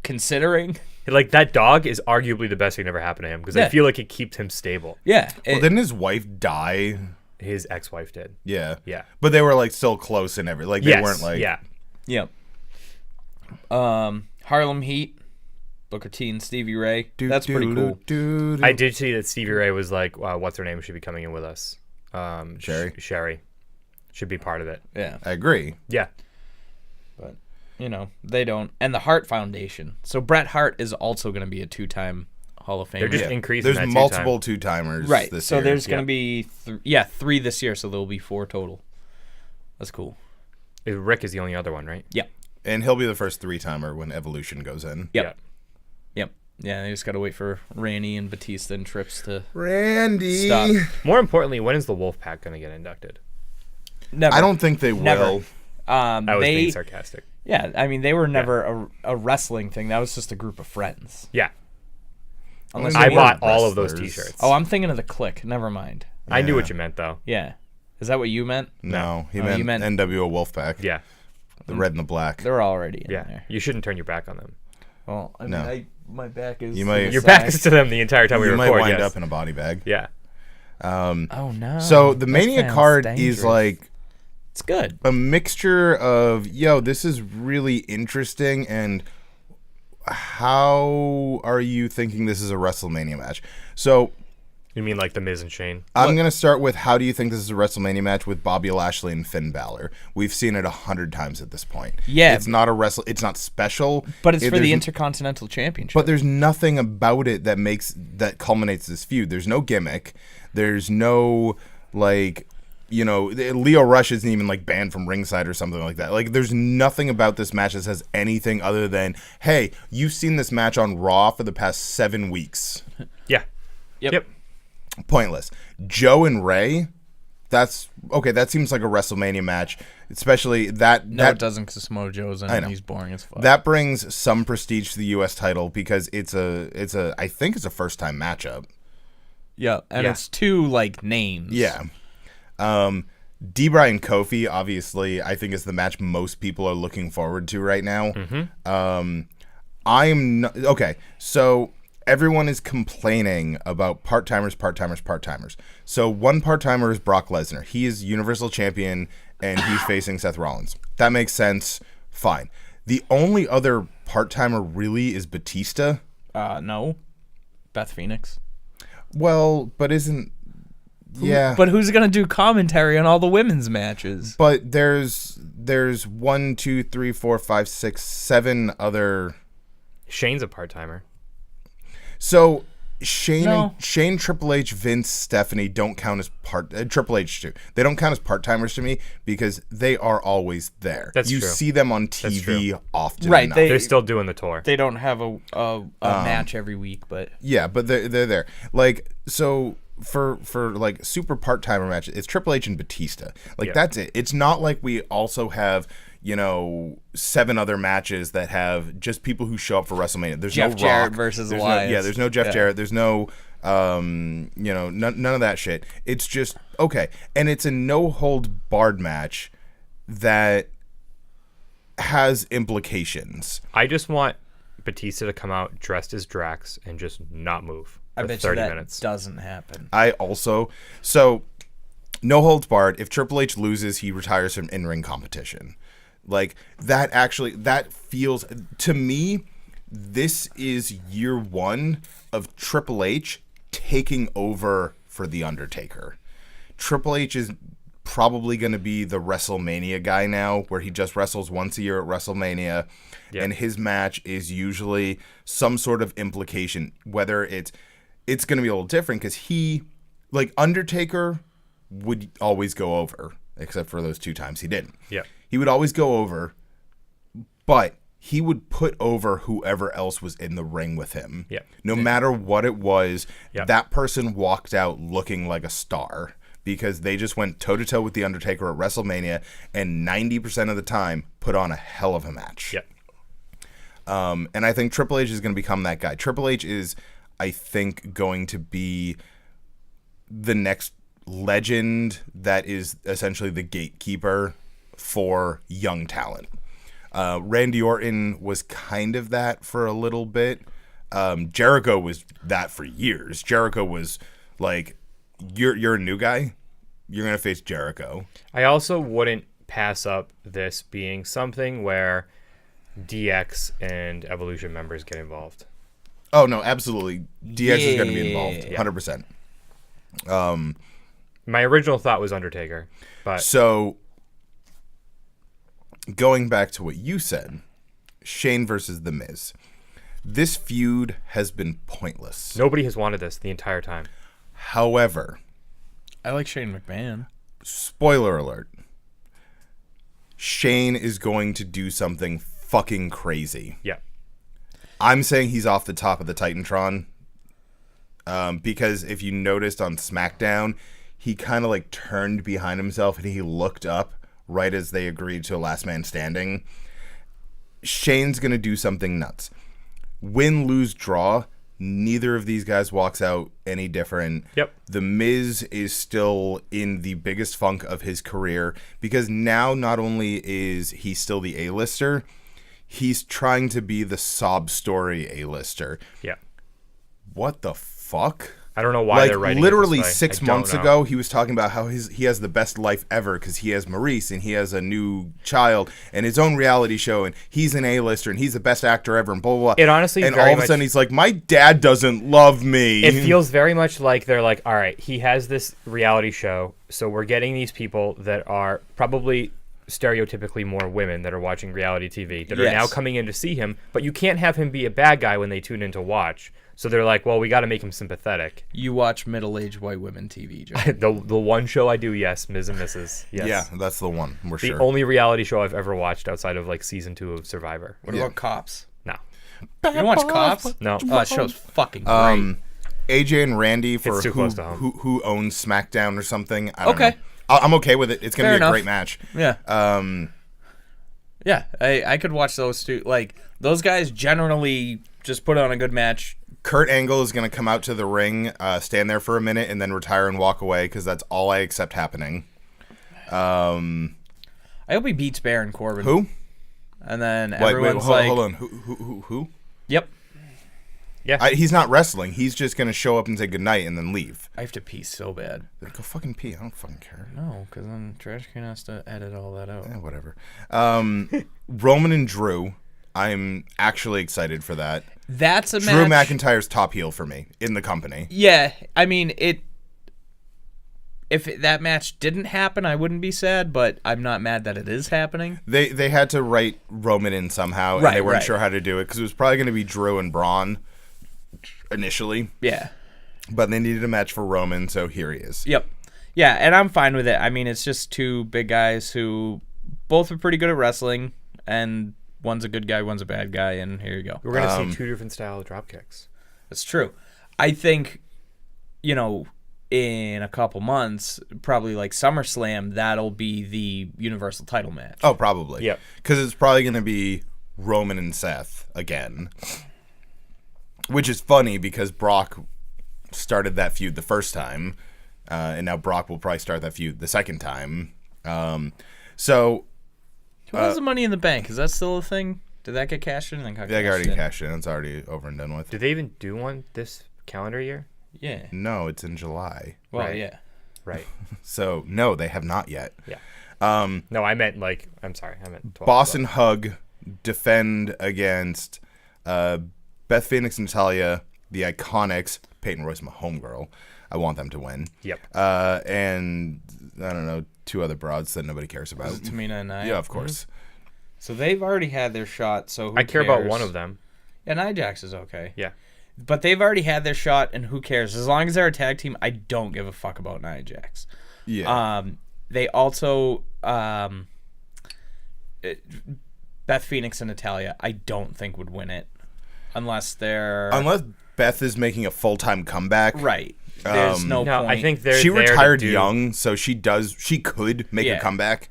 considering. Like, that dog is arguably the best thing that ever happened to him because I feel like it keeps him stable. Yeah. Well, didn't his wife die? His ex-wife did. Yeah. Yeah. But they were, like, still close and everything. Like, they weren't, like... Yeah. Yep. Harlem Heat. Booker T and Stevie Ray. That's pretty cool. I did see that Stevie Ray was like, what's her name should be coming in with us. Sherry? Sherry. Should be part of it. Yeah. I agree. Yeah. But, they don't. And the Hart Foundation. So Bret Hart is also going to be a 2-time Hall of Famer. They're just increasing There's that multiple two-timers right. this so year. there's going to be, 3 this year, so there'll be 4 total. That's cool. Rick is the only other one, right? Yeah. And he'll be the first 3-timer when Evolution goes in. Yep. Yep. Yeah, they just got to wait for Randy and Batista and Trips to Randy. stop. More importantly, when is the Wolfpack going to get inducted? Never. I don't think they Never. will. I was being sarcastic. Yeah, I mean, they were never a wrestling thing. That was just a group of friends. Yeah. Unless I they bought were all of those wrestlers. t-shirts. Oh, I'm thinking of the Click. Never mind. I knew what you meant, though. Yeah. Is that what you meant? No, he Oh, you meant meant- NWO Wolfpack. Yeah. The red and the black. They're already in Yeah. there. You shouldn't turn your back on them. Well, I mean, No. my back is. You might- Your back is to them the entire time we You might record, wind yes. up in a body bag. Yeah. Oh no. So the That Mania sounds card dangerous. is like It's good. a mixture of, this is really interesting, and how are you thinking this is a WrestleMania match? So You mean like the Miz and Shane? I'm going to start with, how do you think this is a WrestleMania match with Bobby Lashley and Finn Balor? We've seen it 100 times at this point. Yeah. It's not it's not special. But it's for the there's- Intercontinental Championship. But there's nothing about it that culminates this feud. There's no gimmick. There's no, like, Leo Rush isn't even, like, banned from ringside or something like that. Like, there's nothing about this match that says anything other than, hey, you've seen this match on Raw for the past 7 weeks. Yeah. Yep. Pointless. Joe and Ray, that's okay. That seems like a WrestleMania match, especially that. No, it doesn't, because Samoa Joe's in I it know. and he's boring as fuck. That brings some prestige to the U.S. title because I think it's a first time matchup. Yeah, and Yeah. it's 2, like, names. Yeah. D-Bry and Kofi, obviously, I think is the match most people are looking forward to right now. I'm not, okay, so everyone is complaining about part-timers. So one part-timer is Brock Lesnar. He is Universal Champion, and he's facing Seth Rollins. That makes sense. Fine. The only other part-timer really is Batista. No. Beth Phoenix. Well, but isn't... Yeah. But who's going to do commentary on all the women's matches? But there's 1, 2, 3, 4, 5, 6, 7 other... Shane's a part-timer. So Shane, No. Shane, Triple H, Vince, Stephanie don't count as Triple H too. They don't count as part timers to me because they are always there. That's you true. see them on That's TV true. often. Right, enough. They're still doing the tour. They don't have a match every week, but... Yeah, but they're there. Like, so for like super part timer matches, it's Triple H and Batista. Like, Yeah. that's it. It's not like we also have 7 other matches that have just people who show up for WrestleMania. There's Jeff no Jarrett Rock. versus There's Elias. there's no Jeff Yeah. Jarrett. There's no none of that shit. It's just okay, and it's a no hold barred match that has implications. I just want Batista to come out dressed as Drax and just not move I for bet you 30 that minutes. doesn't happen. I also no holds barred. If Triple H loses, he retires from in-ring competition. Like, that feels to me, this is year 1 of Triple H taking over for The Undertaker. Triple H is probably going to be the WrestleMania guy now, where he just wrestles once a year at WrestleMania, and his match is usually some sort of implication, whether it's going to be a little different because he, like, Undertaker would always go over. except for those 2 times he didn't. Yeah. He would always go over, but he would put over whoever else was in the ring with him. Yeah. No matter what it was, Yeah. that person walked out looking like a star because they just went toe-to-toe with The Undertaker at WrestleMania and 90% of the time put on a hell of a match. Yeah. And I think Triple H is going to become that guy. Triple H is, I think, going to be the next legend that is essentially the gatekeeper for young talent. Randy Orton was kind of that for a little bit. Jericho was that for years. Jericho was like, you're a new guy, you're going to face Jericho. I also wouldn't pass up this being something where DX and Evolution members get involved. Oh, no, absolutely. DX is going to be involved, Yeah. 100%. My original thought was Undertaker, but So, going back to what you said, Shane versus The Miz. This feud has been pointless. nobody has wanted this the entire time. However, I like Shane McMahon. spoiler alert, Shane is going to do something fucking crazy. Yeah. I'm saying he's off the top of the Titantron. Because if you noticed on SmackDown, he kind of like turned behind himself and he looked up right as they agreed to a last man standing. Shane's going to do something nuts. Win, lose, draw. Neither of these guys walks out any different. Yep. The Miz is still in the biggest funk of his career because now not only is he still the A-lister, he's trying to be the sob story A-lister. Yeah. What the fuck? I don't know why Like they're writing literally it this way. 6 I don't months know. ago, he was talking about how he has the best life ever because he has Maurice and he has a new child and his own reality show and he's an A-lister and he's the best actor ever and blah blah blah. It honestly and very all of a sudden he's like, my dad doesn't love me. It feels very much like they're like, all right, he has this reality show, so we're getting these people that are probably stereotypically more women that are watching reality TV that are Yes. now coming in to see him, but you can't have him be a bad guy when they tune in to watch. So they're like, well, we got to make him sympathetic. You watch middle-aged white women TV, Joe. The one show I do, yes, Ms. and Mrs. Yes. Yeah, that's the one. We're The sure. only reality show I've ever watched outside of like season 2 of Survivor. What Yeah. about Cops? No. You don't watch Cops? No. Oh, that show's fucking great. AJ and Randy for It's too close to home. who owns SmackDown or something. I don't Okay. know. I'm okay with it. It's gonna Fair be a enough. great match. Yeah. Yeah, I could watch those two. Like, those guys generally just put on a good match. Kurt Angle is going to come out to the ring, stand there for a minute, and then retire and walk away because that's all I accept happening. I hope he beats Baron Corbin. Who? And then Wait, everyone's like, hold on. Who? yep, He's not wrestling. He's just going to show up and say goodnight and then leave. I have to pee so bad. Go fucking pee. I don't fucking care. No, because then Trash Can has to edit all that out. Whatever. Roman and Drew. I'm actually excited for that. That's a Drew match. McIntyre's top heel for me in the company. Yeah, I mean, if that match didn't happen, I wouldn't be sad, but I'm not mad that it is happening. They had to write Roman in somehow, and Right, they weren't right. sure how to do it because it was probably going to be Drew and Braun initially, Yeah. but they needed a match for Roman, so here he is. Yep. Yeah, and I'm fine with it. I mean, it's just two big guys who both are pretty good at wrestling, and one's a good guy, one's a bad guy, and here you go. We're going to see 2 different style drop kicks. That's true. I think, in a couple months, probably like SummerSlam, that'll be the Universal title match. Oh, probably. Yep. Because it's probably going to be Roman and Seth again. Which is funny because Brock started that feud the first time. And now Brock will probably start that feud the second time. So, Who has the Money in the Bank? Is that still a thing? Did that get cashed in? they already cashed in. It's already over and done with. Did they even do one this calendar year? Yeah. No, it's in July. Well, Right. yeah. Right. So, no, they have not yet. Yeah. No, I meant I'm sorry. I meant 12. Boss and Hug defend against Beth Phoenix and Natalya, the Iconics. Peyton Royce, my homegirl. I want them to win. Yep. And I don't know, 2 other broads that nobody cares about. Tamina and Nia. Yeah, of course. So they've already had their shot, so who I care about cares? one of them. Yeah, Nia Jax is okay. Yeah. But they've already had their shot, and who cares? As long as they're a tag team, I don't give a fuck about Nia Jax. Yeah. they also Beth Phoenix and Natalya, I don't think would win it unless Beth is making a full-time comeback. Right. There's no point. I think they're She there retired to do, young, so she could make a comeback.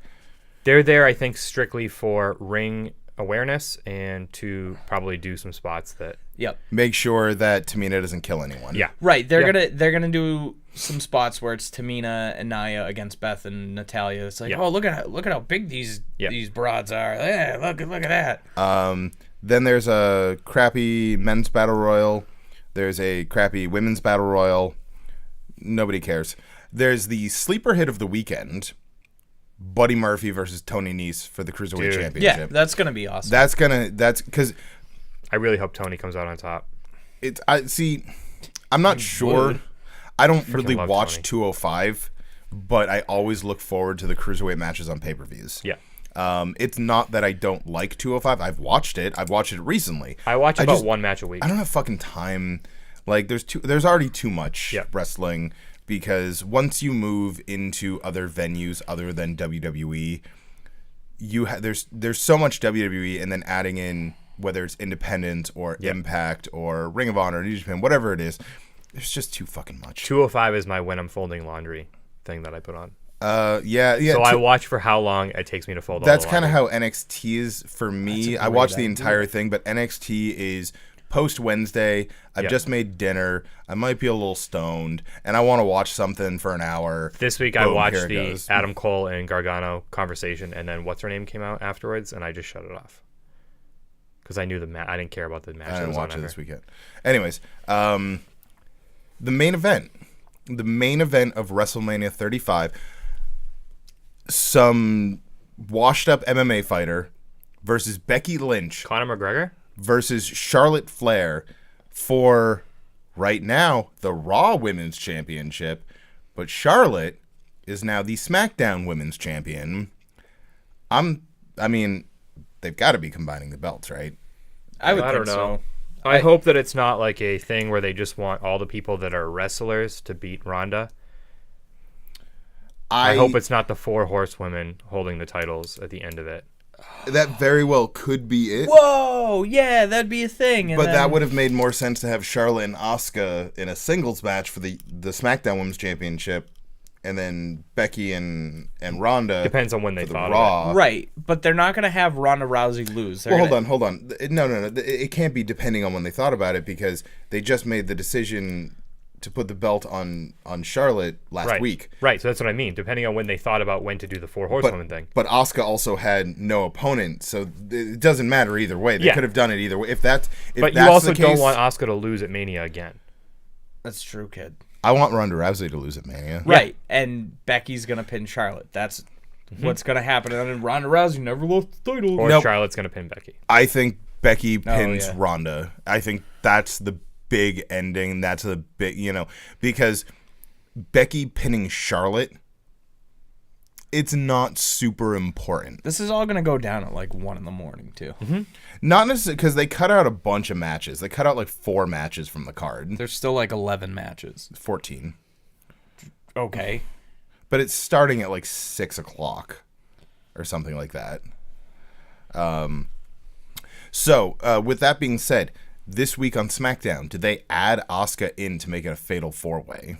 They're there, I think, strictly for ring awareness and to probably do some spots that. Yep. Make sure that Tamina doesn't kill anyone. Yeah. Right. They're gonna do some spots where it's Tamina and Nia against Beth and Natalya. It's like, oh, look at how big these broads are. Yeah, look at that. Then there's a crappy men's battle royal. There's a crappy women's battle royal. Nobody cares. There's the sleeper hit of the weekend. Buddy Murphy versus Tony Nese for the Cruiserweight Championship. Yeah, that's going to be awesome. That's because I really hope Tony comes out on top. I'm not sure. I don't really love watch Tony. 205, but I always look forward to the Cruiserweight matches on pay-per-views. Yeah. It's not that I don't like 205. I've watched it. I've watched it recently. I watch about one match a week. I don't have fucking time. Like, there's already too much wrestling, because once you move into other venues other than WWE, there's so much WWE, and then adding in whether it's Independent or Impact or Ring of Honor, New Japan, whatever it is, there's just too fucking much. 205 is my when I'm folding laundry thing that I put on. Yeah. So I watch for how long it takes me to fold. That's kind of how NXT is for me. I watch the entire thing, but NXT is post Wednesday. I've just made dinner. I might be a little stoned, and I want to watch something for an hour. This week I watched the Adam Cole and Gargano conversation, and then what's her name came out afterwards, and I just shut it off because I knew I didn't care about the match. I didn't watch it this weekend. Anyways, the main event of WrestleMania 35. Some washed up MMA fighter versus Becky Lynch. Conor McGregor versus Charlotte Flair for, right now, the Raw Women's Championship. But Charlotte is now the SmackDown Women's Champion. I mean, they've got to be combining the belts, right? I don't think know. so. I hope that it's not like a thing where they just want all the people that are wrestlers to beat Ronda. I hope it's not the 4 horsewomen holding the titles at the end of it. That very well could be it. Whoa, yeah, that'd be a thing. But that would have made more sense to have Charlotte and Asuka in a singles match for the SmackDown Women's Championship, and then Becky and Ronda. Depends on when they thought Raw. of it. Right, but they're not going to have Ronda Rousey lose. Hold on. No. It can't be depending on when they thought about it, because they just made the decision to put the belt on Charlotte last week. Right, so that's what I mean. Depending on when they thought about when to do the 4 horsewomen thing. But Asuka also had no opponent, so it doesn't matter either way. They could have done it either way. But you also don't want Asuka to lose at Mania again. That's true, kid. I want Ronda Rousey to lose at Mania. Right, and Becky's going to pin Charlotte. That's what's going to happen. And then Ronda Rousey never lost the title. Or Charlotte's going to pin Becky. I think Becky pins Ronda. I think that's the big ending. That's the big, because Becky pinning Charlotte, it's not super important. This is all going to go down at like 1 a.m, too. Mm-hmm. Not necessarily, because they cut out a bunch of matches. They cut out like 4 matches from the card. There's still like 11 matches. 14. Okay. But it's starting at like 6 o'clock or something like that. So, with that being said, this week on SmackDown, did they add Asuka in to make it a fatal 4-way?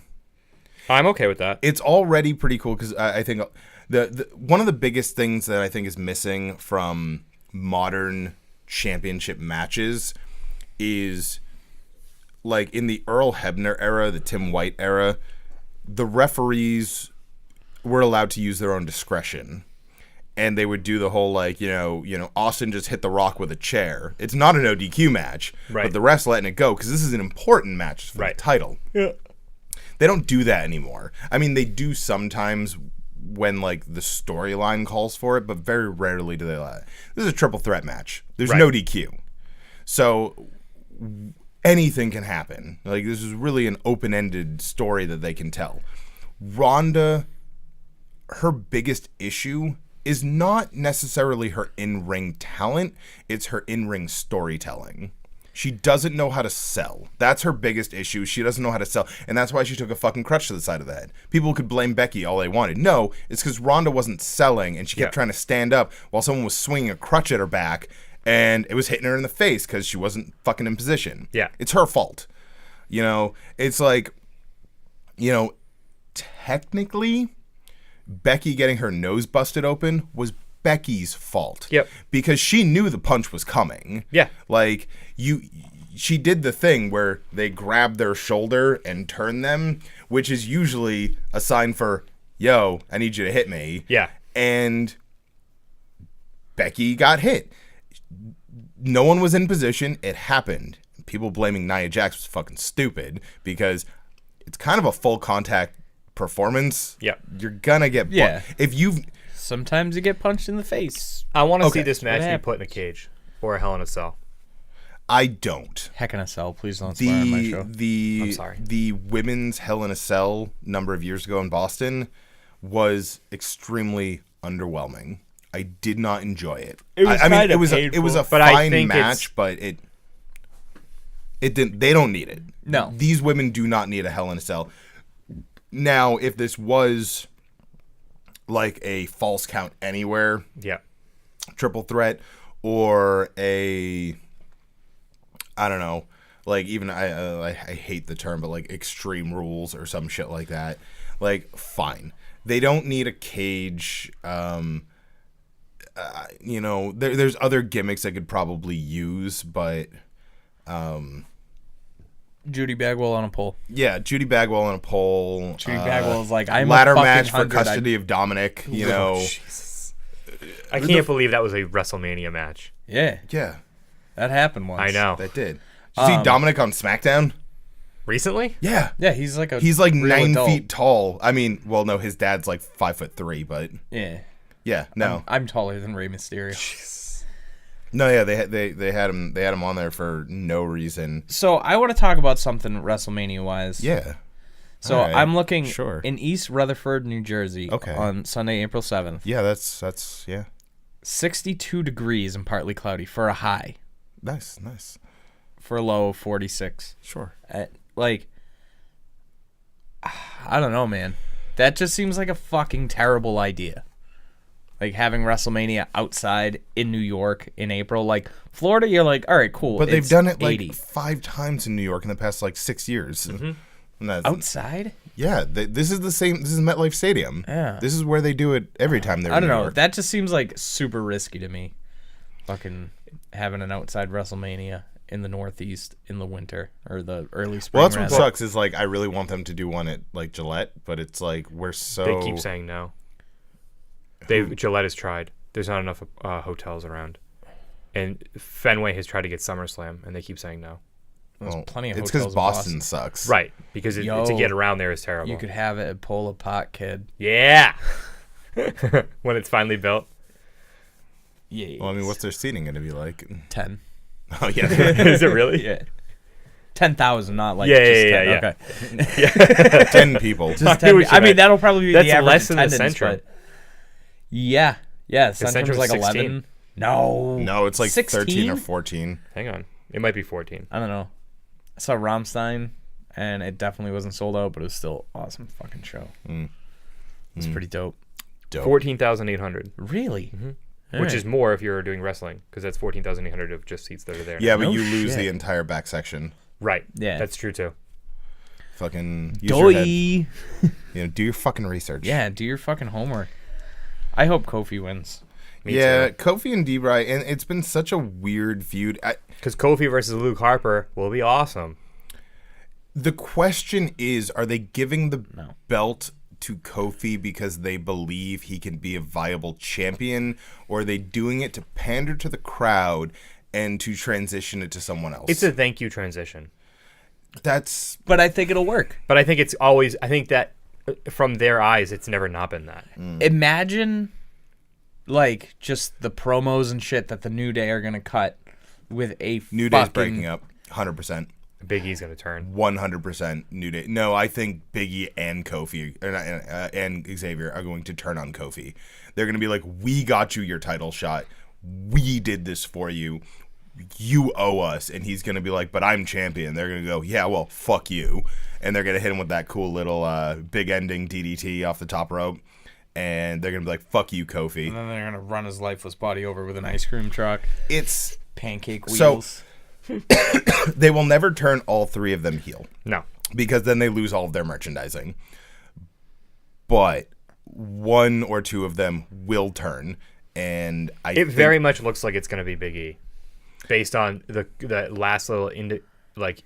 I'm okay with that. It's already pretty cool, because I think the one of the biggest things that I think is missing from modern championship matches is, like, in the Earl Hebner era, the Tim White era, the referees were allowed to use their own discretion. And they would do the whole, like, Austin just hit The Rock with a chair. It's not an ODQ match, but the ref's letting it go because this is an important match for the title. Yeah. They don't do that anymore. I mean, they do sometimes when, like, the storyline calls for it, but very rarely do they let it. This is a triple threat match. There's no DQ. So anything can happen. Like, this is really an open-ended story that they can tell. Ronda, her biggest issue is not necessarily her in-ring talent, it's her in-ring storytelling. She doesn't know how to sell. That's her biggest issue. She doesn't know how to sell. And that's why she took a fucking crutch to the side of the head. People could blame Becky all they wanted. No, it's because Ronda wasn't selling, and she kept trying to stand up while someone was swinging a crutch at her back, and it was hitting her in the face because she wasn't fucking in position. Yeah. It's her fault. You know, it's like, you know, technically, Becky getting her nose busted open was Becky's fault. Yep. Because she knew the punch was coming. Yeah. Like, she did the thing where they grab their shoulder and turn them, which is usually a sign for, yo, I need you to hit me. Yeah. And Becky got hit. No one was in position. It happened. People blaming Nia Jax was fucking stupid because it's kind of a full contact performance. Yep. You're gonna get if you've Sometimes you get punched in the face. I want to Okay. see this match be happened? put in a cage or a Hell in a Cell. I don't. Heck in a cell. Please don't swear on my show. I'm sorry. The women's Hell in a Cell number of years ago in Boston was extremely underwhelming. I did not enjoy it. It was I mean, kinda it was a but I fine think match, but it didn't. They don't need it. No. These women do not need a Hell in a Cell. Now, if this was like a Falls Count Anywhere Yeah. triple threat, or a, I don't know, like even I hate the term, but like Extreme Rules or some shit like that, like fine. They don't need a cage. You know, there's other gimmicks I could probably use, but Judy Bagwell on a pole. yeah, Judy Bagwell on a pole. Judy Bagwell is like, I'm ladder a fucking match for 100. custody of Dominic. You know, I can't believe that was a WrestleMania match. Yeah, yeah, that happened once. I know. that did. Did you see Dominic on SmackDown? Recently? Yeah. Yeah, he's like He's like real 9 adult. feet tall. I mean, well, no, his dad's like 5'3", but Yeah, yeah, no, I'm taller than Rey Mysterio. no, yeah, they had him on there for no reason. So I want to talk about something WrestleMania wise. Yeah. So All right. I'm looking Sure. in East Rutherford, New Jersey. Okay. On Sunday, April 7th. Yeah, that's yeah, 62 degrees and partly cloudy for a high. nice, For a low of 46. sure. Like, I don't know, man. That just seems like a fucking terrible idea. Like having WrestleMania outside in New York in April. Like Florida, you're like, all right, cool. But they've it's done it like 80. 5 times in New York in the past like 6 years. And that's, Outside? yeah, this is the same. This is MetLife Stadium. Yeah. This is where they do it every time they're I in don't New know. York. That just seems like super risky to me. Fucking having an outside WrestleMania in the Northeast in the winter or the early spring. Well, that's what rather. sucks is like I really want them to do one at like Gillette, but it's like we're so. They keep saying no. Gillette has tried. There's not enough hotels around. And Fenway has tried to get SummerSlam, and they keep saying no. There's Well, plenty of it's hotels because in Boston sucks. Right, because to Yo. get around there is terrible. You could have it at Pola Pot, kid. Yeah! When it's finally built. Yeah. Well, I mean, what's their seating going to be like? 10. Oh yeah. Is it really? Yeah. 10,000, not like Yeah, just yeah, 10. yeah. Okay. 10 people. Just I 10. knew what you I mean, meant. that'll probably be That's the average less than the attendance, Centrum. but yeah. Yeah, Centrum's Centrum's like 16. 11. No. No, it's like 16? 13 or 14. Hang on. It might be 14. I don't know. I saw Rammstein, and it definitely wasn't sold out, but it was still awesome fucking show. It's pretty dope. Dope. 14,800. Really? Which is more if you're doing wrestling, because that's 14,800 of just seats that are there. Yeah, but No you lose shit. the entire back section. Right. Yeah. That's true, too. Fucking use your head. Doi. You know, do your fucking research. Yeah, do your fucking homework. I hope Kofi wins. Me Yeah, too. Kofi and D-Bry, and it's been such a weird feud. Because Kofi versus Luke Harper will be awesome. The question is, are they giving the belt to Kofi because they believe he can be a viable champion, or are they doing it to pander to the crowd and to transition it to someone else? It's a thank you transition. That's But I think it'll work. But I think it's always, I think that from their eyes, it's never not been that. Imagine, like, just the promos and shit that the New Day are going to cut with a New Day's fucking... breaking up 100%. Big E's going to turn. 100% New Day. No, I think Biggie and Kofi and Xavier are going to turn on Kofi. They're going to be like, we got you your title shot. We did this for you. you owe us, and he's gonna be like, but I'm champion. They're gonna go, yeah, well, fuck you, and they're gonna hit him with that cool little big ending DDT off the top rope, and they're gonna be like, fuck you, Kofi. And then they're gonna run his lifeless body over with an ice cream truck. It's Pancake wheels. so they will never turn all three of them heel. No. Because then they lose all of their merchandising. But one or two of them will turn, and I It think very much looks like it's going to be Big E, based on the last little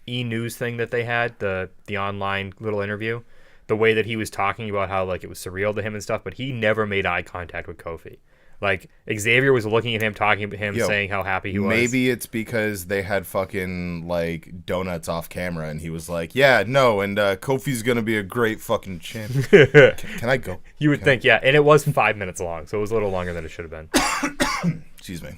e-news thing that they had, the online little interview, the way that he was talking about how like it was surreal to him and stuff, but he never made eye contact with Kofi. Like Xavier was looking at him, talking to him, saying how happy he was. Maybe it's because they had fucking like donuts off camera, and he was like, "Yeah, no," and Kofi's gonna be a great fucking champion. Can I go? You would think, yeah, and it was 5 minutes long, so it was a little longer than it should have been. Excuse me.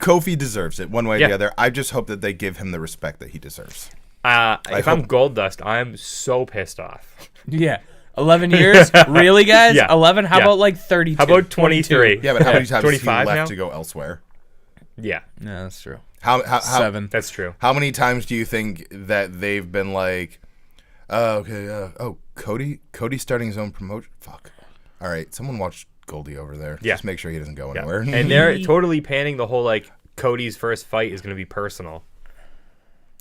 Kofi deserves it one way or the other. I just hope that they give him the respect that he deserves. If I'm Goldust, I'm so pissed off. Yeah. 11 years? Really, guys? Yeah. 11? How Yeah. about like 32? How about 23? Yeah, but how many times has he 25 left now? to go elsewhere? Yeah, Yeah, that's true. How 7. that's true. How many times do you think that they've been like, Cody's starting his own promotion? Fuck. All right, someone watch Goldie over there. Yeah. Just make sure he doesn't go Yeah. anywhere. And they're totally panning the whole like Cody's first fight is going to be personal.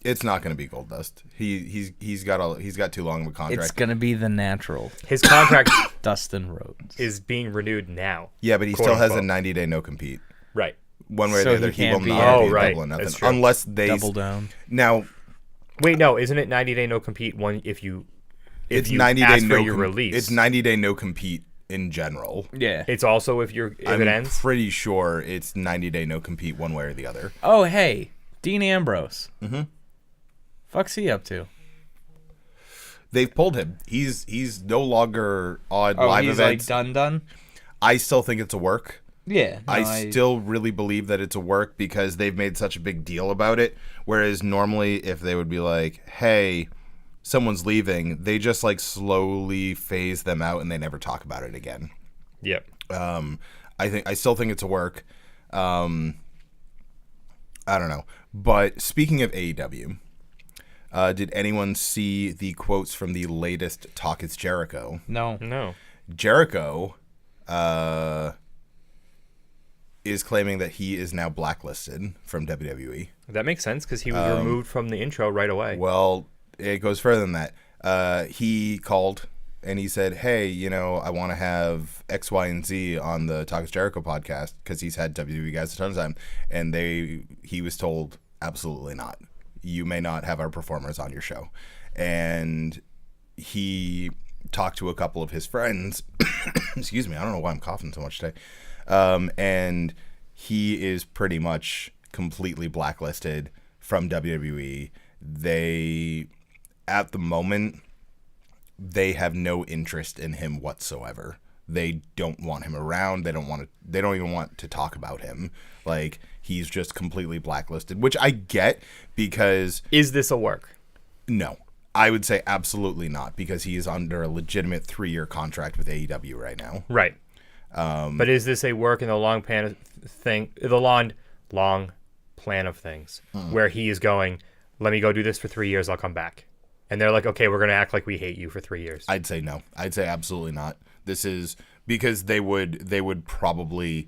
It's not going to be Goldust. He's got too long of a contract. It's going to be the natural His contract Dustin Rhodes. is being renewed now. Yeah, but he quote still has a unquote. 90-day no compete. Right. One way or So the other, he he will can't be- not Oh, be right. double or nothing That's true. unless they Double down. Now Wait, no, isn't it 90-day no compete one if you it's you 90-day ask for no your release? It's 90-day no compete in general. Yeah. It's also if I'm it ends. pretty sure it's 90-day no compete one way or the other. Oh, hey. Dean Ambrose. Mm-hmm. Fuck's he up to? They've pulled him. He's no longer on Oh, live he's events. like done? I still think it's a work. Yeah. No, I still really believe that it's a work because they've made such a big deal about it. Whereas normally, if they would be like, "Hey, someone's leaving," they just like slowly phase them out and they never talk about it again. Yep. I still think it's a work. I don't know. But speaking of AEW, did anyone see the quotes from the latest Talk Is Jericho? No. No. Jericho is claiming that he is now blacklisted from WWE. That makes sense because he was removed from the intro right away. Well, it goes further than that. He called and he said, "Hey, I want to have X, Y, and Z on the Talk Is Jericho podcast," because he's had WWE guys a ton of time, and he was told, "Absolutely not. You may not have our performers on your show." And he talked to a couple of his friends. Excuse me, I don't know why I'm coughing so much today. And he is pretty much completely blacklisted from WWE. At the moment, they have no interest in him whatsoever. They don't want him around. They don't even want to talk about him. Like, he's just completely blacklisted, which I get because Is this a work? no, I would say absolutely not, because he is under a legitimate 3-year contract with AEW right now. Right. But is this a work in the long plan of things, where he is going, "Let me go do this for 3 years, I'll come back," and they're like, "Okay, we're gonna act like we hate you for 3 years." I'd say no. I'd say absolutely not. This is because they would probably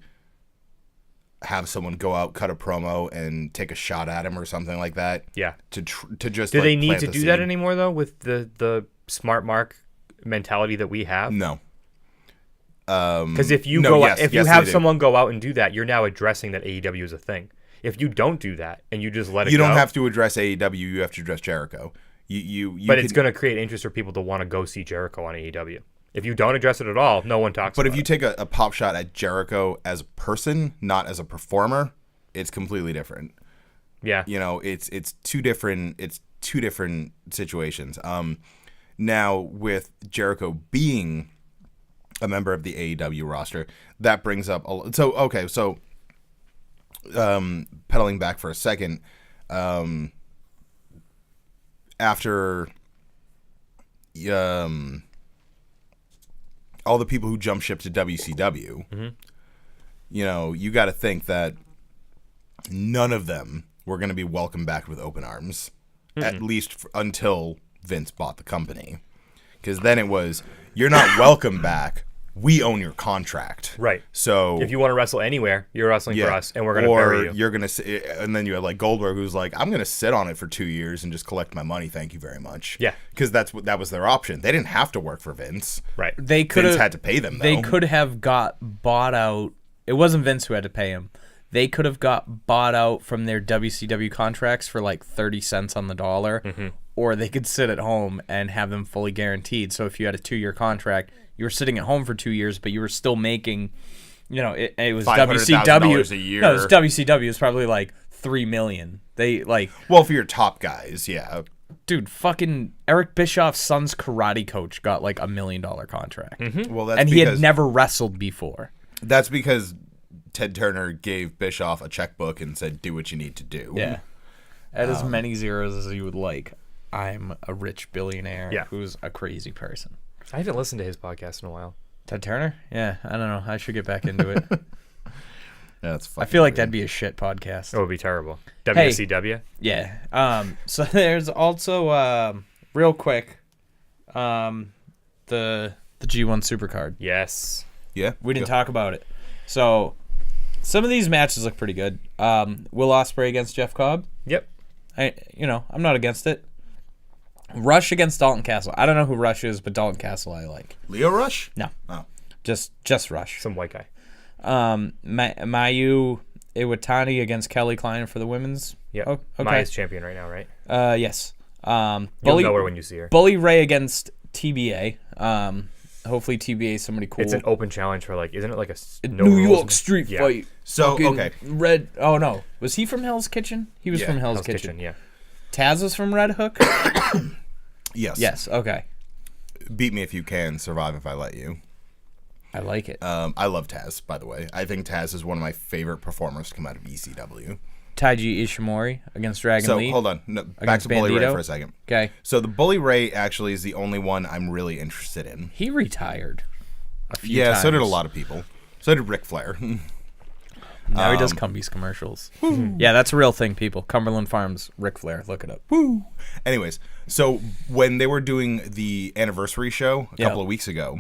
have someone go out, cut a promo, and take a shot at him or something like that. Yeah. To just Do like, they need plant to the do that seed. anymore though, with the smart mark mentality that we have? No. Because if you yes, if you yes, have they do. someone go out and do that, you're now addressing that AEW is a thing. If you don't do that and you just let it You go, don't have to address AEW. You have to address Jericho. You but it's going to create interest for people to want to go see Jericho on AEW. If you don't address it at all, no one talks But about if you it. take a pop shot at Jericho as a person, not as a performer, it's completely different. Yeah. It's two different situations. Now with Jericho being a member of the AEW roster, that brings up so pedaling back for a second, after all the people who jump ship to WCW, you got to think that none of them were going to be welcomed back with open arms, at least until Vince bought the company. Because then it was, you're not welcome back. We own your contract. Right. So if you want to wrestle anywhere, you're wrestling for us, and we're going to or bury you. you're going to, and then you had like Goldberg, who's like, I'm going to sit on it for 2 years and just collect my money. Thank you very much. Yeah. Because that was their option. They didn't have to work for Vince. Right. They could Vince have had to pay them, though. They could have got bought out. It wasn't Vince who had to pay him. They could have got bought out from their WCW contracts for like 30 cents on the dollar, or they could sit at home and have them fully guaranteed. So if you had a 2-year contract, you were sitting at home for 2 years, but you were still making, it was $500,000 a year. No, it was WCW. It was probably like $3 million. They like, well, for your top guys, yeah. dude, fucking Eric Bischoff's son's karate coach got like $1 million contract, Well, that's and he because, had never wrestled before. That's because Ted Turner gave Bischoff a checkbook and said, "Do what you need to do." Yeah. Add as many zeros as you would like. I'm a rich billionaire who's a crazy person. I haven't listened to his podcast in a while. Ted Turner? Yeah, I don't know. I should get back into it. Yeah, that's I feel like that'd be a shit podcast. It would be terrible. WCW? Yeah. So there's also real quick the G1 Supercard. Yes. Yeah. We didn't talk about it. So some of these matches look pretty good. Will Ospreay against Jeff Cobb. Yep. I'm not against it. Rush against Dalton Castle. I don't know who Rush is, but Dalton Castle I like. Leo Rush? No. Oh. Just Rush. Some white guy. Mayu Iwatani against Kelly Klein for the women's. Yeah. Oh, okay. Maya's champion right now, right? Yes. You'll know her when you see her. Bully Ray against TBA. Hopefully TBA is somebody cool. It's an open challenge for isn't it like a New York street fight. So, Fucking okay. Red. Oh no, was he from Hell's Kitchen? He was from Hell's Kitchen. Yeah. Taz was from Red Hook. Yes. Yes. Okay. Beat me if you can, survive if I let you. I like it. I love Taz, by the way. I think Taz is one of my favorite performers to come out of ECW. Taiji Ishimori against Dragon So, Lee. hold on. No, back Against to Bully Ray Bandito? for a second. Okay. So, the Bully Ray actually is the only one I'm really interested in. He retired a few Yeah, times. so did a lot of people. So did Ric Flair. Now he does Cumbies commercials. Yeah, that's a real thing, people. Cumberland Farms, Ric Flair. Look it up. Anyways, so when they were doing the anniversary show a couple of weeks ago,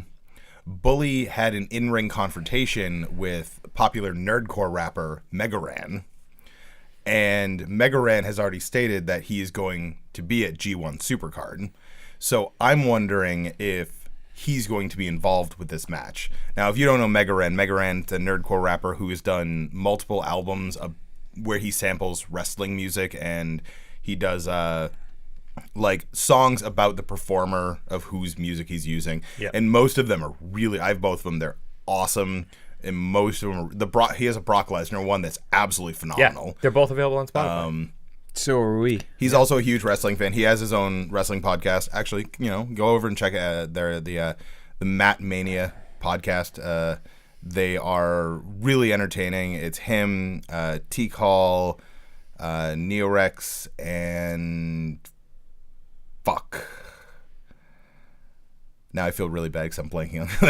Bully had an in-ring confrontation with popular nerdcore rapper Megaran. And Megaran has already stated that he is going to be at G1 Supercard. So I'm wondering if he's going to be involved with this match. Now, if you don't know Megaran's a nerdcore rapper who has done multiple albums where he samples wrestling music, and he does songs about the performer of whose music he's using. Yep. And most of them are really, I have both of them, they're awesome. And most of them are, he has a Brock Lesnar one that's absolutely phenomenal. Yeah, they're both available on Spotify. So are we. He's also a huge wrestling fan. He has his own wrestling podcast. Actually, go over and check the Matt Mania podcast. They are really entertaining. It's him, T-Call, Neorex, and fuck. Now I feel really bad because I'm blanking on the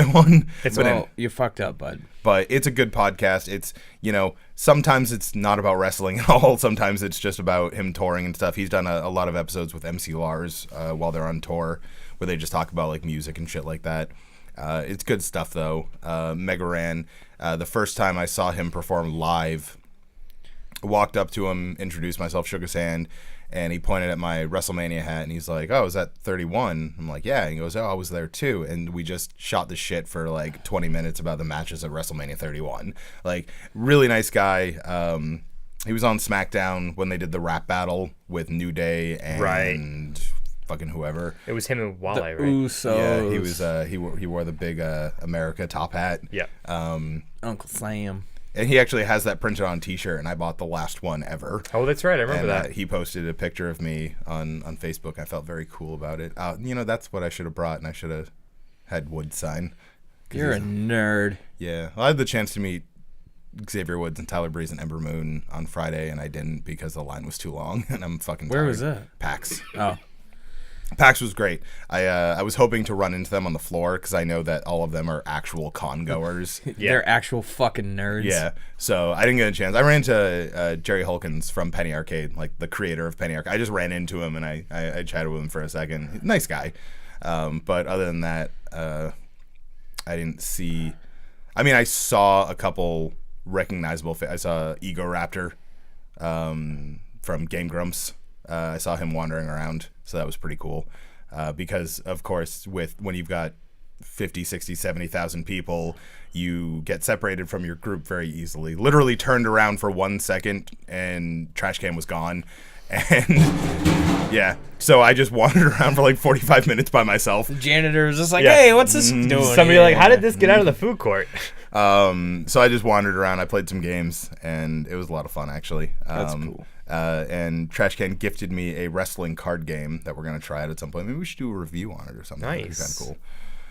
other one. You fucked up, bud. But it's a good podcast. It's, sometimes it's not about wrestling at all. Sometimes it's just about him touring and stuff. He's done a lot of episodes with MC Lars while they're on tour, where they just talk about music and shit like that. It's good stuff, though. Megaran, the first time I saw him perform live, I walked up to him, introduced myself, shook his hand, and he pointed at my WrestleMania hat, and he's like, "Oh, is that 31?" I'm like, "Yeah." And he goes, "Oh, I was there too." And we just shot the shit for 20 minutes about the matches at WrestleMania 31. Really nice guy. He was on SmackDown when they did the rap battle with New Day and fucking whoever. It was him and Wale, right? Usos. Yeah, he was. He wore the big America top hat. Yeah. Uncle Sam. And he actually has that printed on a T-shirt, and I bought the last one ever. Oh, that's right. I remember that. He posted a picture of me on Facebook. I felt very cool about it. That's what I should have brought, and I should have had Wood sign. You're a nerd. Yeah. Well, I had the chance to meet Xavier Woods and Tyler Breeze and Ember Moon on Friday, and I didn't because the line was too long, and I'm fucking tired. Where was that? PAX. Oh. PAX was great. I was hoping to run into them on the floor because I know that all of them are actual con goers. They're actual fucking nerds. Yeah, so I didn't get a chance. I ran into Jerry Hulkins from Penny Arcade, like the creator of Penny Arcade. I just ran into him and I chatted with him for a second. Nice guy. But other than that, I didn't see... I mean, I saw a couple recognizable... I saw Ego Raptor from Game Grumps. I saw him wandering around, so that was pretty cool. Because, of course, when you've got 50, 60, 70,000 people, you get separated from your group very easily. Literally turned around for 1 second, and Trash Can was gone. And, yeah, so I just wandered around for like 45 minutes by myself. The janitor was just like, Yeah. hey, what's this doing? Somebody like, how did this get out of the food court? So I just wandered around. I played some games, and it was a lot of fun, actually. That's cool. And Trash Can gifted me a wrestling card game that we're going to try out at some point. Maybe we should do a review on it or something. That'd be kind of Nice. cool.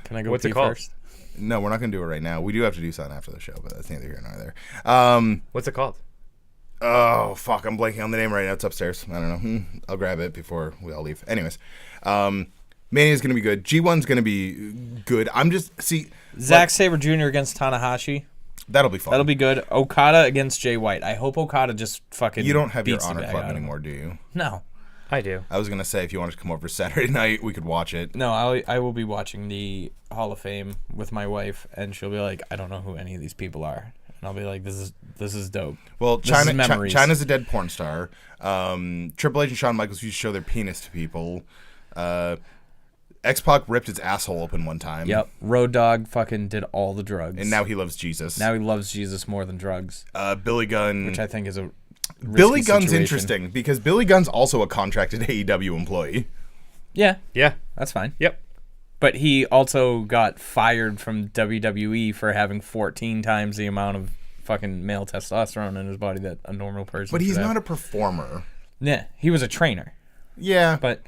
Can I go What's pee it called? first? No, we're not going to do it right now. We do have to do something after the show, but that's neither here nor there. What's it called? Oh, fuck. I'm blanking on the name right now. It's upstairs. I don't know. I'll grab it before we all leave. Anyways. Mania's going to be good. G1's going to be good. I'm just... See... Zack Sabre Jr. against Tanahashi. That'll be fun. That'll be good. Okada against Jay White. I hope Okada just fucking You don't have your beats the Honor bag Club out of him. anymore, do you? No. I do. I was going to say, if you wanted to come over Saturday night, we could watch it. No, I will be watching the Hall of Fame with my wife, and she'll be like, I don't know who any of these people are. And I'll be like, this is dope. Well, This is memories. China's a dead porn star. Triple H and Shawn Michaels used to show their penis to people. X-Pac ripped his asshole open one time. Yep. Road Dogg fucking did all the drugs. And now he loves Jesus. Now he loves Jesus more than drugs, Billy Gunn. which I think is a Billy risky Gunn's situation. interesting because Billy Gunn's also a contracted AEW employee. Yeah, Yeah. that's fine. Yep. But he also got fired from WWE for having 14 times the amount of fucking male testosterone in his body that a normal person But he's should not have. a performer. Yeah, he was a trainer. Yeah. But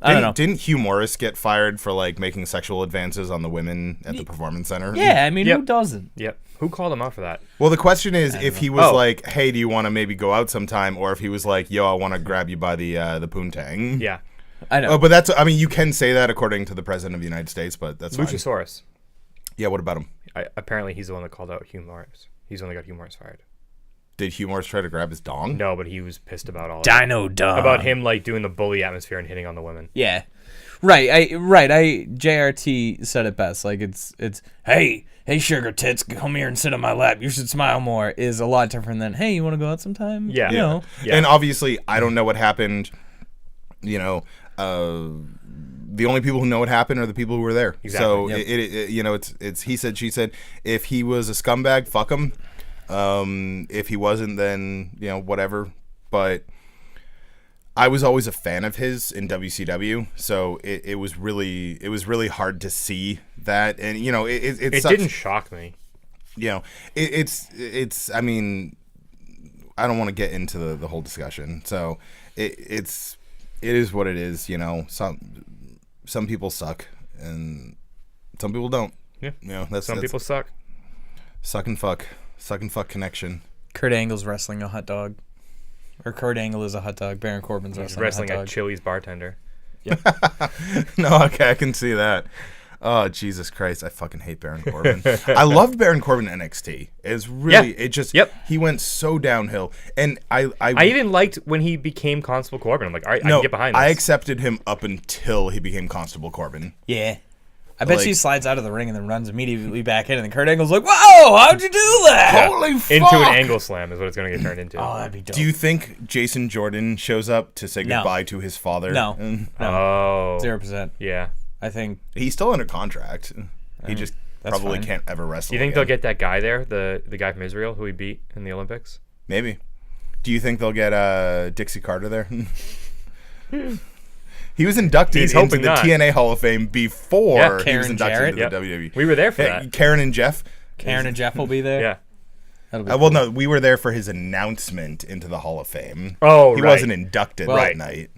I don't know. Didn't Hugh Morris get fired for like making sexual advances on the women at the Performance Center? Yeah, I mean, Yep. who doesn't? Yep. Who called him out for that? Well, the question is if he was Oh. like, "Hey, do you want to maybe go out sometime?" or if he was like, "Yo, I want to grab you by the poontang." Yeah. I know. Oh, but that's. I mean, you can say that according to the president of the United States, but that's fine. Luchasaurus. Yeah. What about him? Apparently, he's the one that called out Hugh Morris. He's the one that got Hugh Morris fired. Did Hugh Morris try to grab his dong? No, but he was pissed about all of it. Dino Dog. About him like doing the bully atmosphere and hitting on the women. Yeah. Right. JRT said it best. Like it's hey sugar tits, come here and sit on my lap. You should smile more is a lot different than hey, you want to go out sometime? Yeah. You know. Yeah. And obviously, I don't know what happened. You know, the only people who know what happened are the people who were there. Exactly. So Yep. it you know, it's he said, she said. If he was a scumbag, fuck him. If he wasn't, then you know, whatever. But I was always a fan of his in WCW, so it was really hard to see that, and you know, it sucks. didn't shock me. You know, it's. I mean, I don't want to get into the whole discussion. So it is what it is. You know, some people suck and some people don't. Yeah. You know, that's People suck. suck and fuck connection. Kurt Angle's wrestling a hot dog. Or Kurt Angle is a hot dog. Baron Corbin's He's wrestling, wrestling a hot a dog. Chili's bartender. No, okay, I can see that. Oh, Jesus Christ, I fucking hate Baron Corbin. I loved Baron Corbin in NXT. It's really, Yeah. it just, Yep. he went so downhill. And I even liked when he became Constable Corbin. I'm like, all right, I no, can get behind this. I accepted him up until he became Constable Corbin. Yeah. I bet Like- she slides out of the ring and then runs immediately back in, and then Kurt Angle's like, "Whoa, how'd you do that?" Holy fuck! Into an angle slam is what it's going to get turned into. Oh, that'd be dope. Do you think Jason Jordan shows up to say No. goodbye to his father? No. And Oh. 0%. Yeah. I think he's still under contract. He just that's probably fine. can't ever wrestle. Do you think again. they'll get that guy there, the guy from Israel who he beat in the Olympics? Maybe. Do you think they'll get Dixie Carter there? He was inducted He's into hoping the not. TNA Hall of Fame before Yeah, he was Karen inducted Jarrett. into Yep. the WWE. We were there for Hey, that. Karen and Jeff. Karen and Jeff will be there. Yeah. That'll be Well, no, we were there for his announcement into the Hall of Fame. Oh, he right. wasn't inducted Well- that night,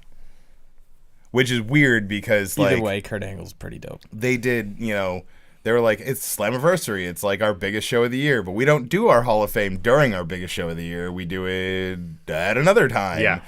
which is weird because Either like way, Kurt Angle's pretty dope. they did, you know, they were like, it's Slammiversary. It's like our biggest show of the year, but we don't do our Hall of Fame during our biggest show of the year. We do it at another time. Yeah.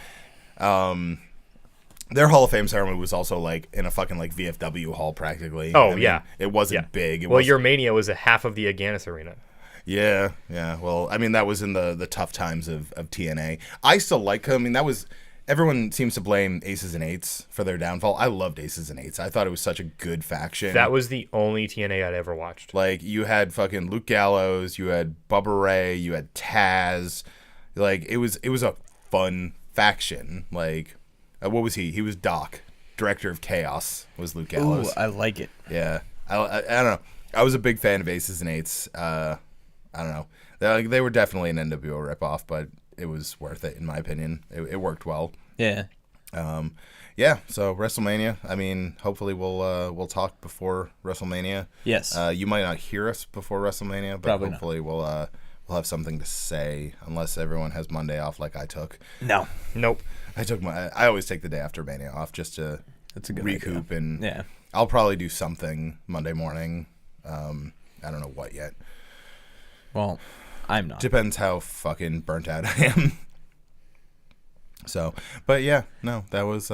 Their Hall of Fame ceremony was also like in a fucking like VFW hall practically. Oh, I mean, yeah. it wasn't Yeah. big. Well, your Mania was a half of the Agganis Arena. Yeah. Well, I mean, that was in the tough times of TNA. I still like him. I mean, that was everyone seems to blame Aces and Eights for their downfall. I loved Aces and Eights. I thought it was such a good faction. That was the only TNA I'd ever watched. Like you had fucking Luke Gallows, you had Bubba Ray, you had Taz. Like it was a fun faction. Like what was he? He was Doc, Director of Chaos. Was Luke Gallows? Ooh, I like it. Yeah, I don't know. I was a big fan of Aces and Eights. I don't know. They were definitely an NWO ripoff, but it was worth it in my opinion. It worked well. Yeah. Yeah. So WrestleMania. I mean, hopefully we'll talk before WrestleMania. Yes. You might not hear us before WrestleMania, but Probably hopefully we'll have something to say. Unless everyone has Monday off, like I took. No. Nope. I always take the day after Mania off just to That's a good recoup idea. and Yeah. I'll probably do something Monday morning. I don't know what yet. Well, I'm not. Depends how fucking burnt out I am. So, but yeah, no, that was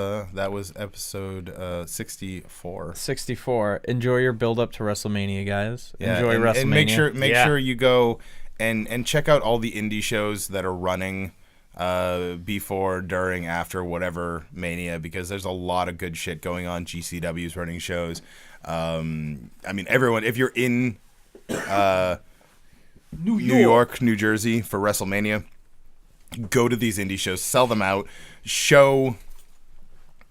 episode 64. 64. Enjoy your build up to WrestleMania, guys. Yeah, Enjoy WrestleMania. and make Yeah. sure you go and check out all the indie shows that are running before, during, after whatever Mania, because there's a lot of good shit going on. GCW's running shows. I mean, everyone, if you're in New York, New Jersey for WrestleMania, go to these indie shows, sell them out, show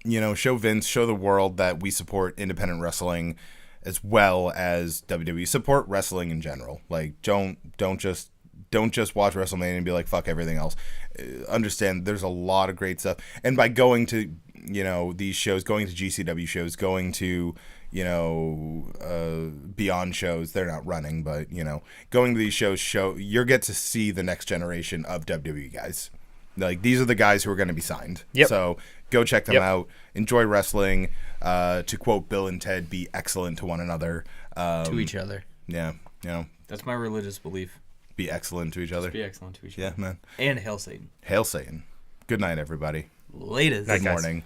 Vince, show the world that we support independent wrestling as well as WWE. Support wrestling in general. Like don't just watch WrestleMania and be like fuck everything else. Understand there's a lot of great stuff. And by going to, these shows, going to GCW shows, going to Beyond shows, they're not running, but going to these shows you get to see the next generation of WWE guys. Like these are the guys who are going to be signed. Yep. So go check them Yep. out. Enjoy wrestling. To quote Bill and Ted, be excellent to one another. to each other. Yeah, That's my religious belief. be excellent to each other. Be excellent to each Yeah, other. man. And hail Satan. Hail Satan. Good night, everybody. Latest. Good guys. morning.